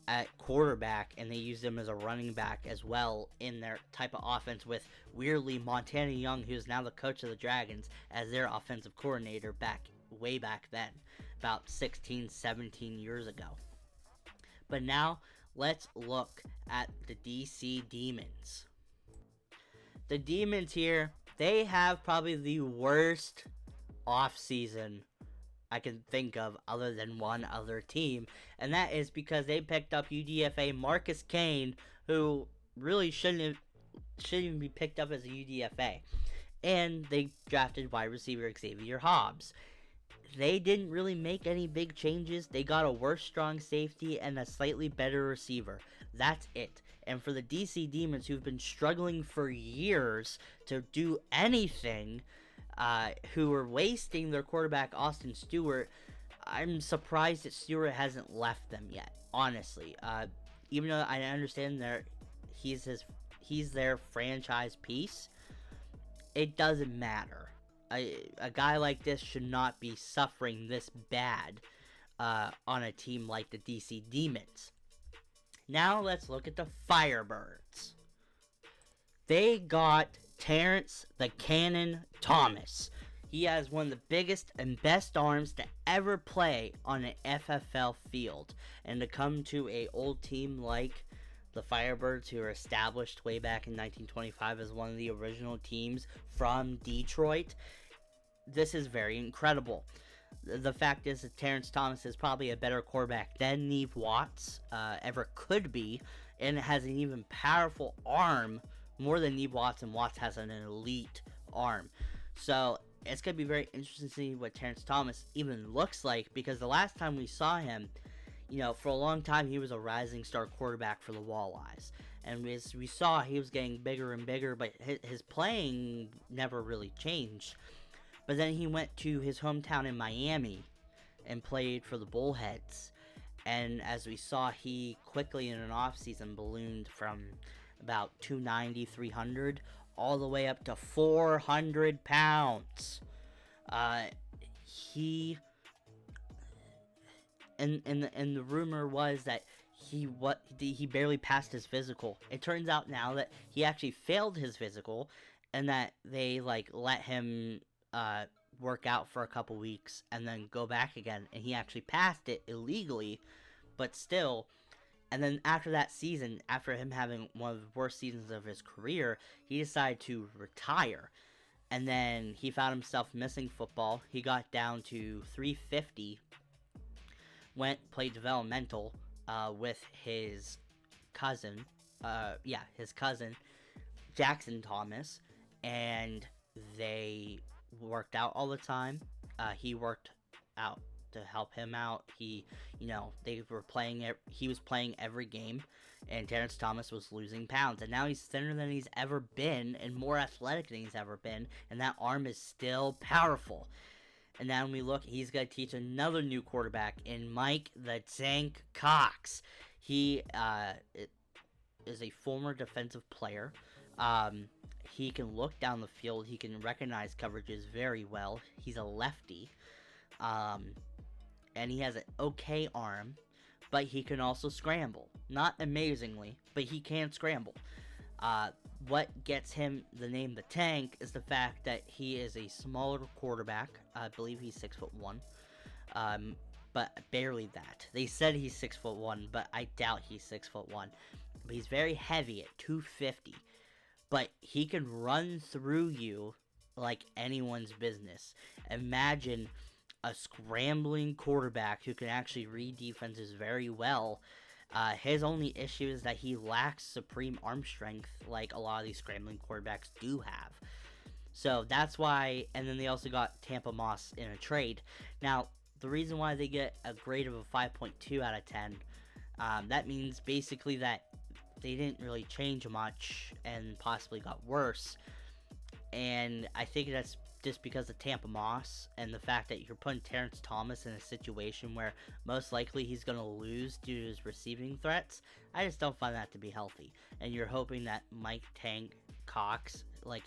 at quarterback, and they used him as a running back as well in their type of offense with, weirdly, Montana Young, who's now the coach of the Dragons, as their offensive coordinator way back then, about 16, 17 years ago. But now, let's look at the DC Demons. The Demons here, they have probably the worst offseason I can think of other than one other team, and that is because they picked up UDFA Marcus Kane, who really shouldn't even be picked up as a UDFA, and they drafted wide receiver Xavier Hobbs. They didn't really make any big changes. They got a worse strong safety and a slightly better receiver. That's it. And for the DC Demons, who've been struggling for years to do anything, who are wasting their quarterback Austin Stewart, I'm surprised that Stewart hasn't left them yet, honestly. Even though I understand he's their franchise piece, it doesn't matter. A guy like this should not be suffering this bad on a team like the DC Demons. Now let's look at the Firebirds. They got Terence the Cannon Thomas. He has one of the biggest and best arms to ever play on an FFL field. And to come to an old team like the Firebirds, who were established way back in 1925 as one of the original teams from Detroit, this is very incredible. The fact is that Terence Thomas is probably a better quarterback than Neve Watts ever could be, and has an even powerful arm more than Neve Watts, and Watts has an elite arm. So it's going to be very interesting to see what Terence Thomas even looks like, because the last time we saw him, for a long time he was a rising star quarterback for the Walleyes. And as we saw, he was getting bigger and bigger, but his playing never really changed. But then he went to his hometown in Miami and played for the Bullheads. And as we saw, he quickly in an offseason ballooned from about 290, 300, all the way up to 400 pounds. He and the rumor was that he barely passed his physical. It turns out now that he actually failed his physical, and that they let him work out for a couple weeks and then go back again, and he actually passed it illegally, but still. And then after that season, after him having one of the worst seasons of his career, he decided to retire. And then he found himself missing football. He got down to 350, played developmental with his cousin, Jackson Thomas, and they worked out all the time. He worked out to help him out. He was playing every game, and Terence Thomas was losing pounds, and now he's thinner than he's ever been and more athletic than he's ever been, and that arm is still powerful. And now when we look, he's going to teach another new quarterback in Mike the Tank Cox. He is a former defensive player. He can look down the field. He can recognize coverages very well. He's a lefty. And he has an okay arm, but he can also scramble. Not amazingly, but he can scramble. What gets him the name the Tank is the fact that he is a smaller quarterback. I believe he's 6'1", but barely that. They said he's 6'1", but I doubt he's 6'1". But he's very heavy at 250. But he can run through you like anyone's business. Imagine a scrambling quarterback who can actually read defenses very well. His only issue is that he lacks supreme arm strength like a lot of these scrambling quarterbacks do have. So that's why, and then they also got Tampa Moss in a trade. Now, the reason why they get a grade of a 5.2 out of 10, that means basically that they didn't really change much and possibly got worse. And I think that's just because of Tampa Moss and the fact that you're putting Terence Thomas in a situation where most likely he's going to lose due to his receiving threats. I just don't find that to be healthy. And you're hoping that Mike Tank Cox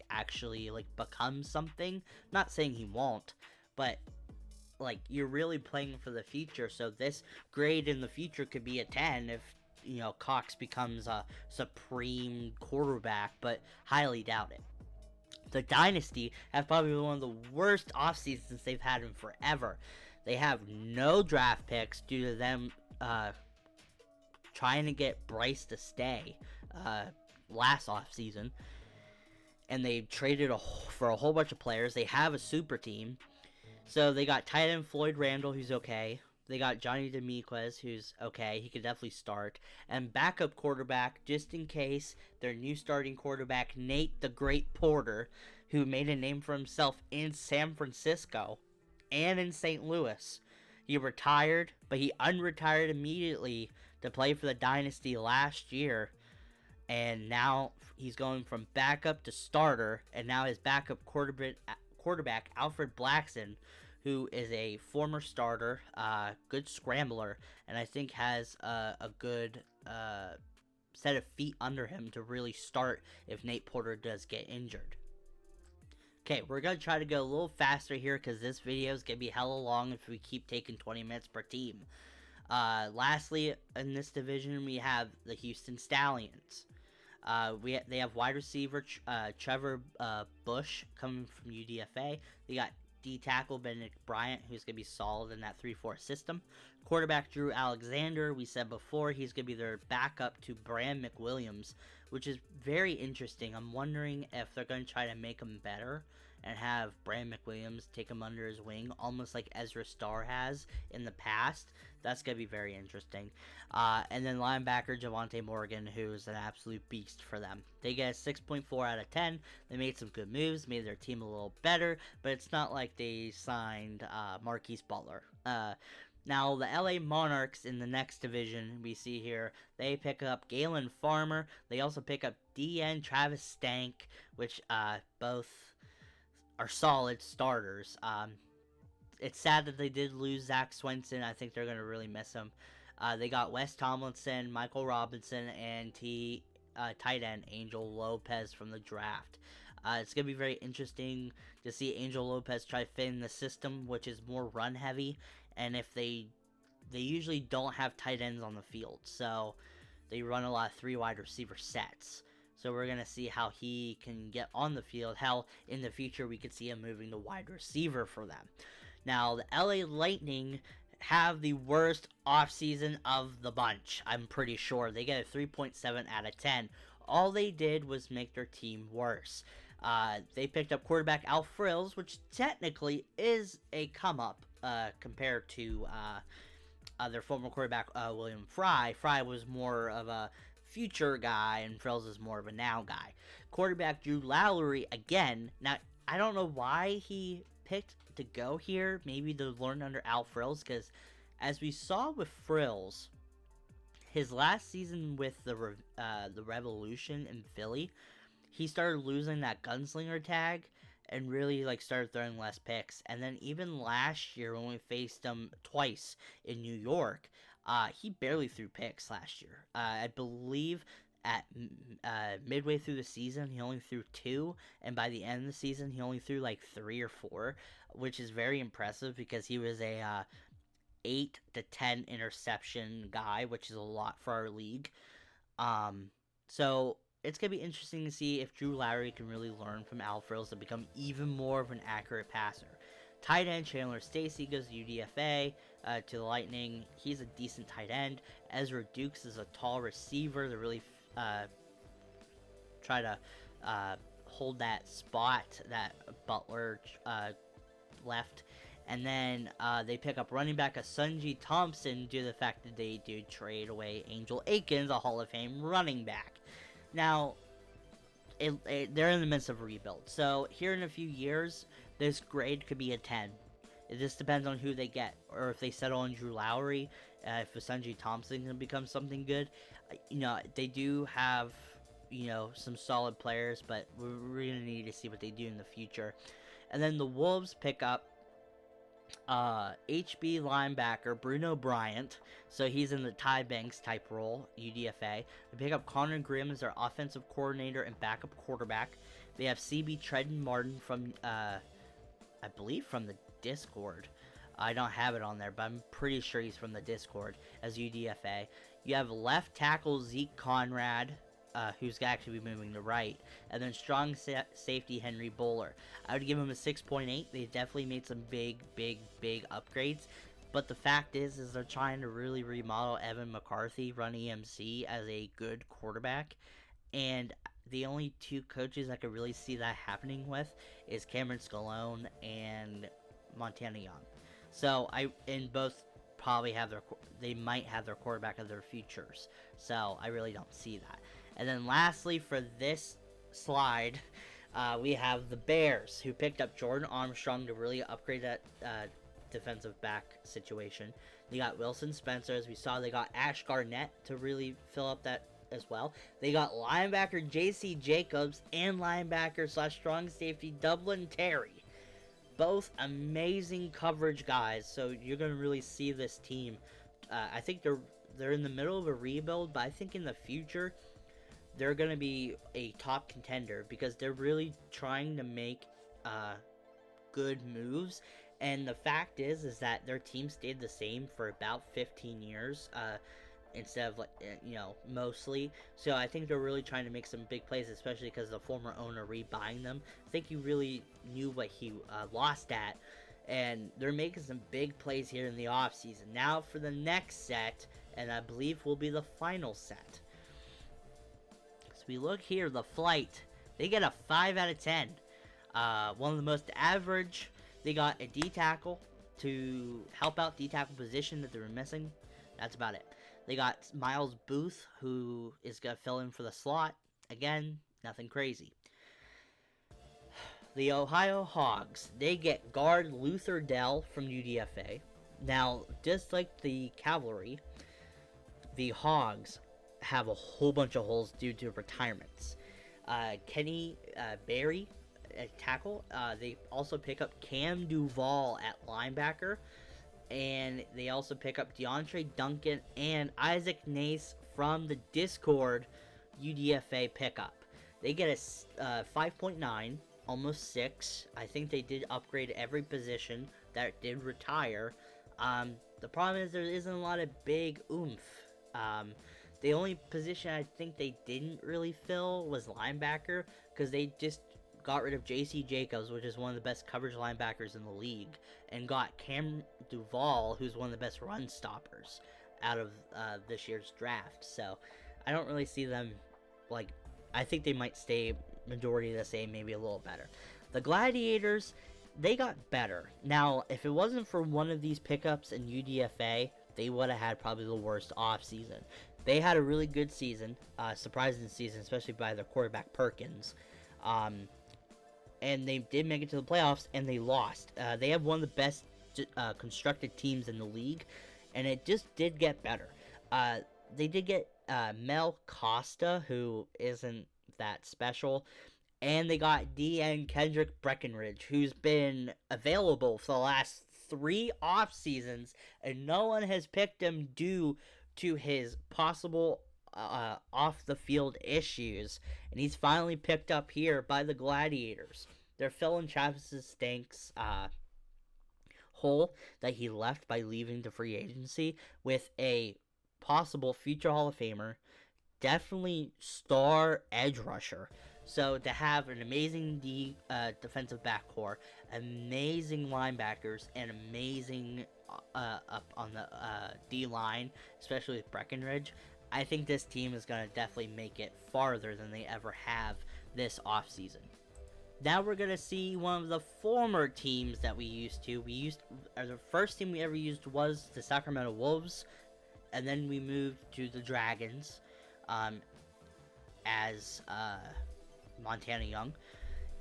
actually becomes something. Not saying he won't, but you're really playing for the future. So this grade in the future could be a 10 if Cox becomes a supreme quarterback, but highly doubt it. The Dynasty have probably one of the worst off seasons they've had in forever. They have no draft picks due to them trying to get Bryce to stay last off season, and they traded for a whole bunch of players. They have a super team, so they got tight end Floyd Randall, who's okay. They got Johnny Demiquez, who's okay. He could definitely start. And backup quarterback, just in case, their new starting quarterback, Nate the Great Porter, who made a name for himself in San Francisco and in St. Louis. He retired, but he unretired immediately to play for the Dynasty last year. And now he's going from backup to starter. And now his backup quarterback Alfred Blackson, who is a former starter, good scrambler, and I think has a good set of feet under him to really start if Nate Porter does get injured. Okay, we're going to try to go a little faster here because this video is going to be hella long if we keep taking 20 minutes per team. Lastly, in this division, we have the Houston Stallions. They have wide receiver Trevor Bush coming from UDFA. They got D-tackle Beckett Bryant, who's going to be solid in that 3-4 system. Quarterback Drew Alexander, we said before, he's going to be their backup to Brand McWilliams, which is very interesting. I'm wondering if they're going to try to make him better and have Brand McWilliams take him under his wing, almost like Ezra Starr has in the past. That's going to be very interesting. And then linebacker Javonte Morgan, who's an absolute beast for them. They get a 6.4 out of 10. They made some good moves, made their team a little better, but it's not like they signed Marquis Butler. Now, the LA Monarchs in the next division we see here, they pick up Galen Farmer. They also pick up DN Travis Stank, which both are solid starters. It's sad that they did lose Zach Swenson. I think they're going to really miss him. They got Wes Tomlinson, Michael Robinson, and tight end Angel Lopez from the draft. It's going to be very interesting to see Angel Lopez try to fit in the system, which is more run heavy. And if they usually don't have tight ends on the field, so they run a lot of 3 wide receiver sets. So we're going to see how he can get on the field. How in the future we could see him moving to wide receiver for them. Now, the LA Lightning have the worst offseason of the bunch, I'm pretty sure. They get a 3.7 out of 10. All they did was make their team worse. They picked up quarterback Al Frills, which technically is a come-up compared to their former quarterback William Fry. Fry was more of a future guy, and Frills is more of a now guy. Quarterback Drew Lowry, again. Now, I don't know why he picked to go here, maybe to learn under Al Frills, because as we saw with Frills, his last season with the Revolution in Philly, he started losing that gunslinger tag and really started throwing less picks. And then even last year when we faced him twice in New York, he barely threw picks last year. I believe at midway through the season he only threw 2, and by the end of the season he only threw 3 or 4, which is very impressive because he was a 8 to 10 interception guy, which is a lot for our league. So it's going to be interesting to see if Drew Lowry can really learn from Al Frills to become even more of an accurate passer. Tight end Chandler Stacey goes to UDFA to the Lightning. He's a decent tight end. Ezra Dukes is a tall receiver to really try to hold that spot that Butler left. And then they pick up running back Asunji Thompson due to the fact that they do trade away Angel Akins, a Hall of Fame running back. Now, they're in the midst of a rebuild. So here in a few years, this grade could be a 10. It just depends on who they get, or if they settle on Drew Lowry, if Asunji Thompson can become something good. They do have, some solid players, but we're going to need to see what they do in the future. And then the Wolves pick up HB linebacker Bruno Bryant, so he's in the Ty Banks type role, UDFA. They pick up Connor Grimm as their offensive coordinator and backup quarterback. They have CB Trenton Martin from, I believe from the Discord. I don't have it on there, but I'm pretty sure he's from the Discord as UDFA. You have left tackle Zeke Conrad, who's actually moving to right, and then strong safety Henry Bowler. I would give him a 6.8. They definitely made some big upgrades, but the fact is they're trying to really remodel Evan McCarthy, run EMC as a good quarterback, and the only 2 coaches I could really see that happening with is Cameron Scalone and Montana Young. So both probably they might have their quarterback of their futures. So I really don't see that. And then lastly, for this slide, we have the Bears, who picked up Jordan Armstrong to really upgrade that defensive back situation. They got Wilson Spencer, as we saw. They got Ash Garnett to really fill up that as well. They got linebacker J.C. Jacobs and linebacker / strong safety Dublin Terry. Both amazing coverage guys, so you're going to really see this team. I think they're in the middle of a rebuild, but I think in the future they're going to be a top contender because they're really trying to make good moves. And the fact is that their team stayed the same for about 15 years instead of mostly. So I think they're really trying to make some big plays, especially because the former owner rebuying them. I think he really knew what he lost at, and they're making some big plays here in the offseason. Now for the next set, and I believe will be the final set. So we look here, the Flight. They get a 5 out of 10. One of the most average. They got a D-tackle to help out D-tackle position that they were missing. That's about it. They got Miles Booth, who is going to fill in for the slot. Again, nothing crazy. The Ohio Hogs, they get guard Luther Dell from UDFA. Now, just like the Cavalry, the Hogs have a whole bunch of holes due to retirements. Kenny Berry at tackle. They also pick up Cam Duvall at linebacker. And they also pick up DeAndre Duncan and Isaac Nace from the Discord UDFA pickup. They get a 5.9, almost 6. I think they did upgrade every position that did retire. The problem is there isn't a lot of big oomph. The only position I think they didn't really fill was linebacker, because they just got rid of J.C. Jacobs, which is one of the best coverage linebackers in the league, and got Cam Duvall, who's one of the best run stoppers out of this year's draft. So I don't really see them, I think they might stay majority the same, maybe a little better. The Gladiators, they got better. Now, if it wasn't for one of these pickups in UDFA, they would have had probably the worst offseason. They had a really good season, surprising season, especially by their quarterback Perkins. And they did make it to the playoffs, and they lost. They have one of the best constructed teams in the league, and it just did get better. They did get Mel Costa, who isn't that special, and they got D.N. Kendrick Breckenridge, who's been available for the last 3 off seasons, and no one has picked him due to his possible off the field issues, and he's finally picked up here by the Gladiators. They're filling Travis Stanks' hole that he left by leaving the free agency with a possible future Hall of Famer, definitely star edge rusher. So to have an amazing defensive backcourt, amazing linebackers, and amazing up on the D line, especially with Breckenridge, I think this team is going to definitely make it farther than they ever have this offseason. Now we're going to see one of the former teams that we used to. The first team we ever used was the Sacramento Wolves, and then we moved to the Dragons as Montana Young,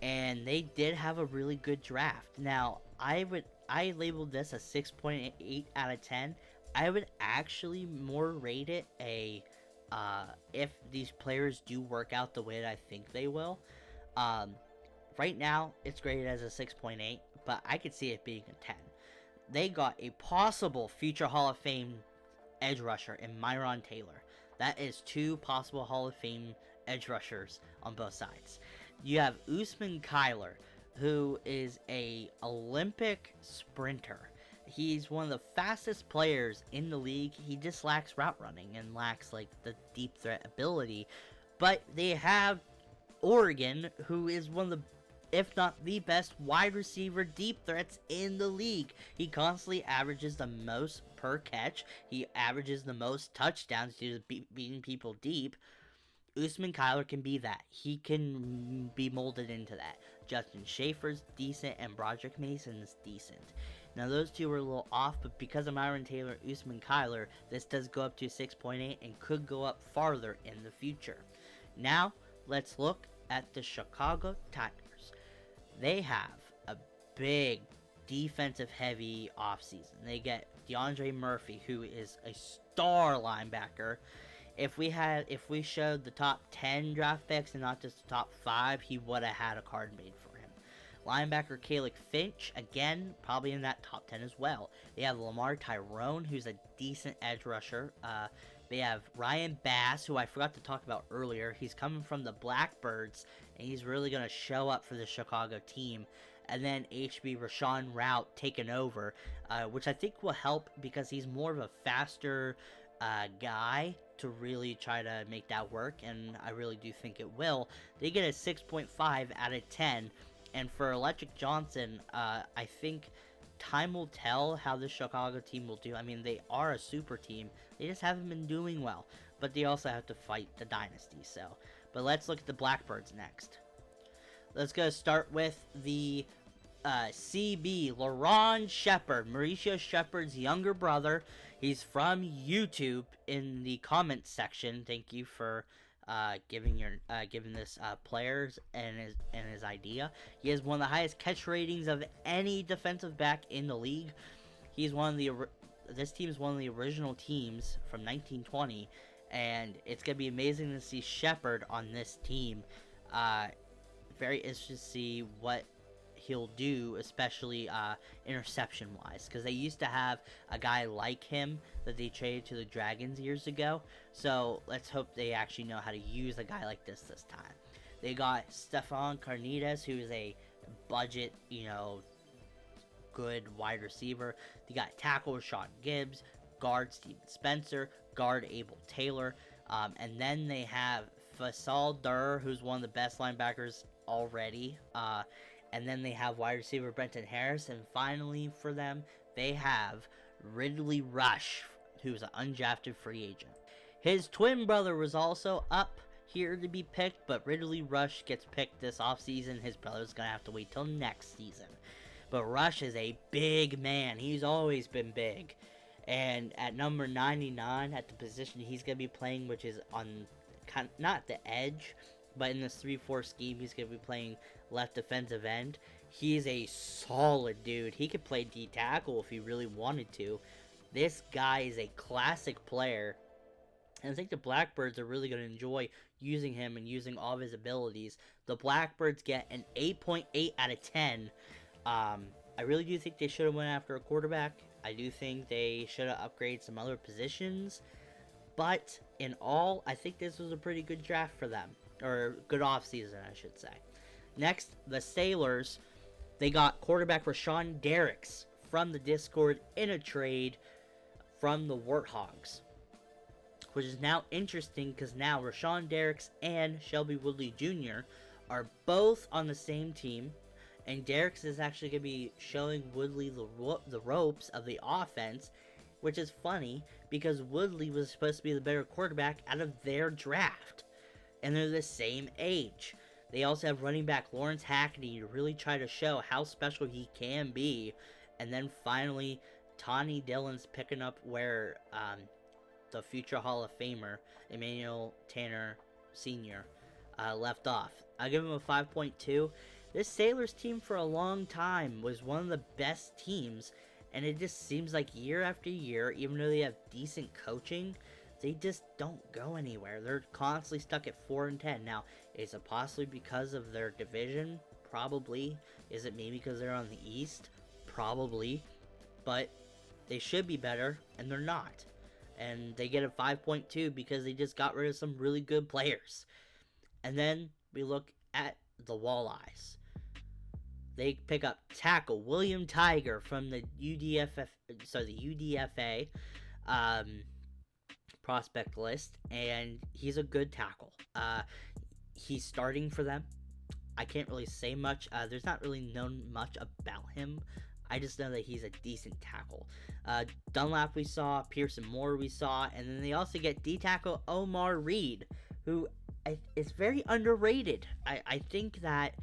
and they did have a really good draft. Now, I labeled this a 6.8 out of 10. I would actually more rate it if these players do work out the way that I think they will. Right now, it's graded as a 6.8, but I could see it being a 10. They got a possible future Hall of Fame edge rusher in Myron Taylor. That is 2 possible Hall of Fame edge rushers on both sides. You have Usman Kyler, who is a Olympic sprinter. He's one of the fastest players in the league. He just lacks route running and lacks the deep threat ability. But they have Oregon, who is one of the, if not the best wide receiver deep threats in the league. He constantly averages the most per catch. He averages the most touchdowns due to beating people deep. Usman Kyler can be that. He can be molded into that. Justin Schaefer's decent, and Broderick Mason's decent. Now, those two were a little off, but because of Myron Taylor and Usman Kyler, this does go up to 6.8 and could go up farther in the future. Now, let's look at the Chicago Tigers. They have a big defensive-heavy offseason. They get DeAndre Murphy, who is a star linebacker. If we showed the top 10 draft picks and not just the top 5, he would have had a card made for him. Linebacker Kalec Finch, again, probably in that top 10 as well. They have Lamar Tyrone, who's a decent edge rusher. They have Ryan Bass, who I forgot to talk about earlier. He's coming from the Blackbirds, and he's really going to show up for the Chicago team. And then HB Rashawn Rout taking over, which I think will help because he's more of a faster guy to really try to make that work, and I really do think it will. They get a 6.5 out of 10, and for Electric Johnson, I think time will tell how the Chicago team will do. I mean, they are a super team. They just haven't been doing well, but they also have to fight the dynasty, so. But let's look at the Blackbirds next. Let's go start with the CB, LaRon Shepard, Mauricio Shepard's younger brother. He's from YouTube in the comments section. Thank you for giving this players and his idea. He has one of the highest catch ratings of any defensive back in the league. He's this team is one of the original teams from 1920, and it's gonna be amazing to see Shepard on this team. very interested to see what he'll do, especially interception wise, because they used to have a guy like him that they traded to the Dragons years ago. So let's hope they actually know how to use a guy like this time. They got Stefan Carnitas, who is a budget, good wide receiver. They got tackle Rashawn Gibbs, guard Steven Spencer, guard Abel Taylor, and then they have Faisal Durr, who's one of the best linebackers already. And then they have wide receiver Brenton Harris. And finally for them, they have Ridley Rush, who's an undrafted free agent. His twin brother was also up here to be picked, but Ridley Rush gets picked this offseason. His brother's going to have to wait till next season. But Rush is a big man. He's always been big. And at number 99, at the position he's going to be playing, which is on not the edge, but in this 3-4 scheme, he's going to be playing left defensive end. He's a solid dude. He could play D-tackle if he really wanted to. This guy is a classic player. And I think the Blackbirds are really going to enjoy using him and using all of his abilities. The Blackbirds get an 8.8 out of 10. I really do think they should have went after a quarterback. I do think they should have upgraded some other positions. But in all, I think this was a pretty good draft for them. Or good offseason, I should say. Next, the Sailors. They got quarterback Rashawn Derricks from the Discord in a trade from the Warthogs. Which is now interesting because now Rashawn Derricks and Shelby Woodley Jr. are both on the same team. And Derricks is actually going to be showing Woodley the ropes of the offense. Which is funny because Woodley was supposed to be the better quarterback out of their draft. And they're the same age. They also have running back Lawrence Hackney to really try to show how special he can be. And then finally, Tawny Dillon's picking up where the future Hall of Famer, Emmanuel Tanner Sr., left off. I'll give him a 5.2. This Sailors team for a long time was one of the best teams. And it just seems like year after year, even though they have decent coaching, they just don't go anywhere. They're constantly stuck at 4-10. Now, is it possibly because of their division? Probably. Is it maybe because they're on the East? Probably. But they should be better, and they're not. And they get a 5.2 because they just got rid of some really good players. And then we look at the Walleyes. They pick up tackle William Tiger from the UDFA prospect list, and he's a good tackle. He's starting for them. I can't really say much. There's not really known much about him. I just know that he's a decent tackle. Dunlap we saw, Pearson Moore we saw, and then they also get D-tackle Omar Reed, who is very underrated. I think that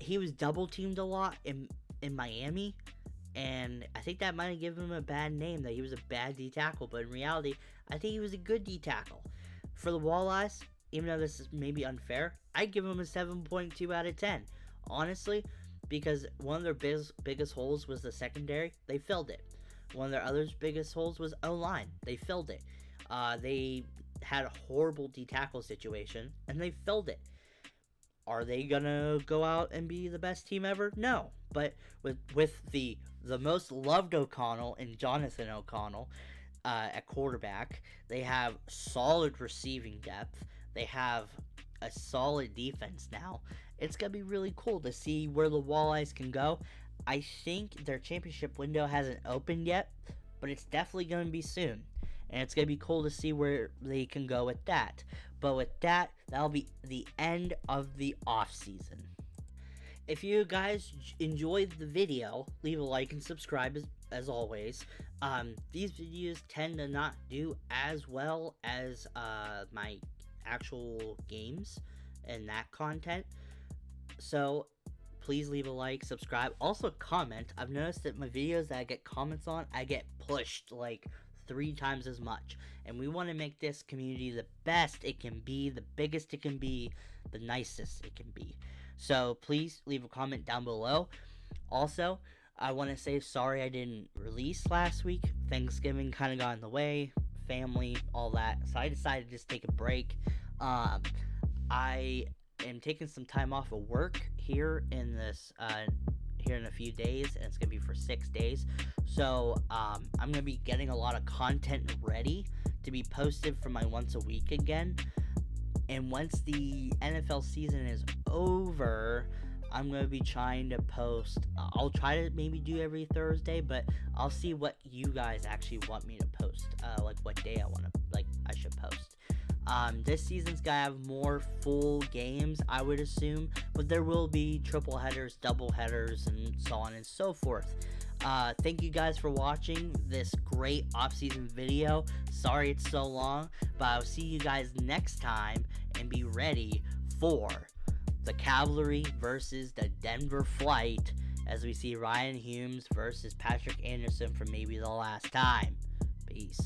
he was double-teamed a lot in Miami, and I think that might have given him a bad name, that he was a bad D-tackle, but in reality, I think he was a good D-tackle. For the Walleyes, even though this is maybe unfair, I'd give him a 7.2 out of 10. Honestly, because one of their biggest holes was the secondary. They filled it. One of their other biggest holes was O-line. They filled it. They had a horrible D-tackle situation, and they filled it. Are they gonna go out and be the best team ever? No. But with the most loved O'Connell and Jonathan O'Connell at quarterback, they have solid receiving depth. They have a solid defense now. It's gonna be really cool to see where the Walleyes can go. I think their championship window hasn't opened yet, but it's definitely gonna be soon. And it's going to be cool to see where they can go with that. But with that, that'll be the end of the off-season. If you guys enjoyed the video, leave a like and subscribe as always. These videos tend to not do as well as my actual games and that content. So please leave a like, subscribe. Also comment. I've noticed that my videos that I get comments on, I get pushed like 3 times as much, and we want to make this community the best it can be, the biggest it can be, the nicest it can be. So please leave a comment down below. Also, I want to say sorry I didn't release last week. Thanksgiving kind of got in the way, family, all that, so I decided to just take a break. I am taking some time off of work here in a few days, and it's gonna be for 6 days. So I'm gonna be getting a lot of content ready to be posted for my once a week again. And once the NFL season is over, I'm going to be trying to post. I'll try to maybe do every Thursday, but I'll see what you guys actually want me to post. Like what day I should post. This season's going to have more full games, I would assume, but there will be triple headers, double headers, and so on and so forth. Thank you guys for watching this great off-season video. Sorry it's so long, but I'll see you guys next time, and be ready for the Cavalry versus the Denver Flight as we see Ryan Humes versus Patrick Anderson for maybe the last time. Peace.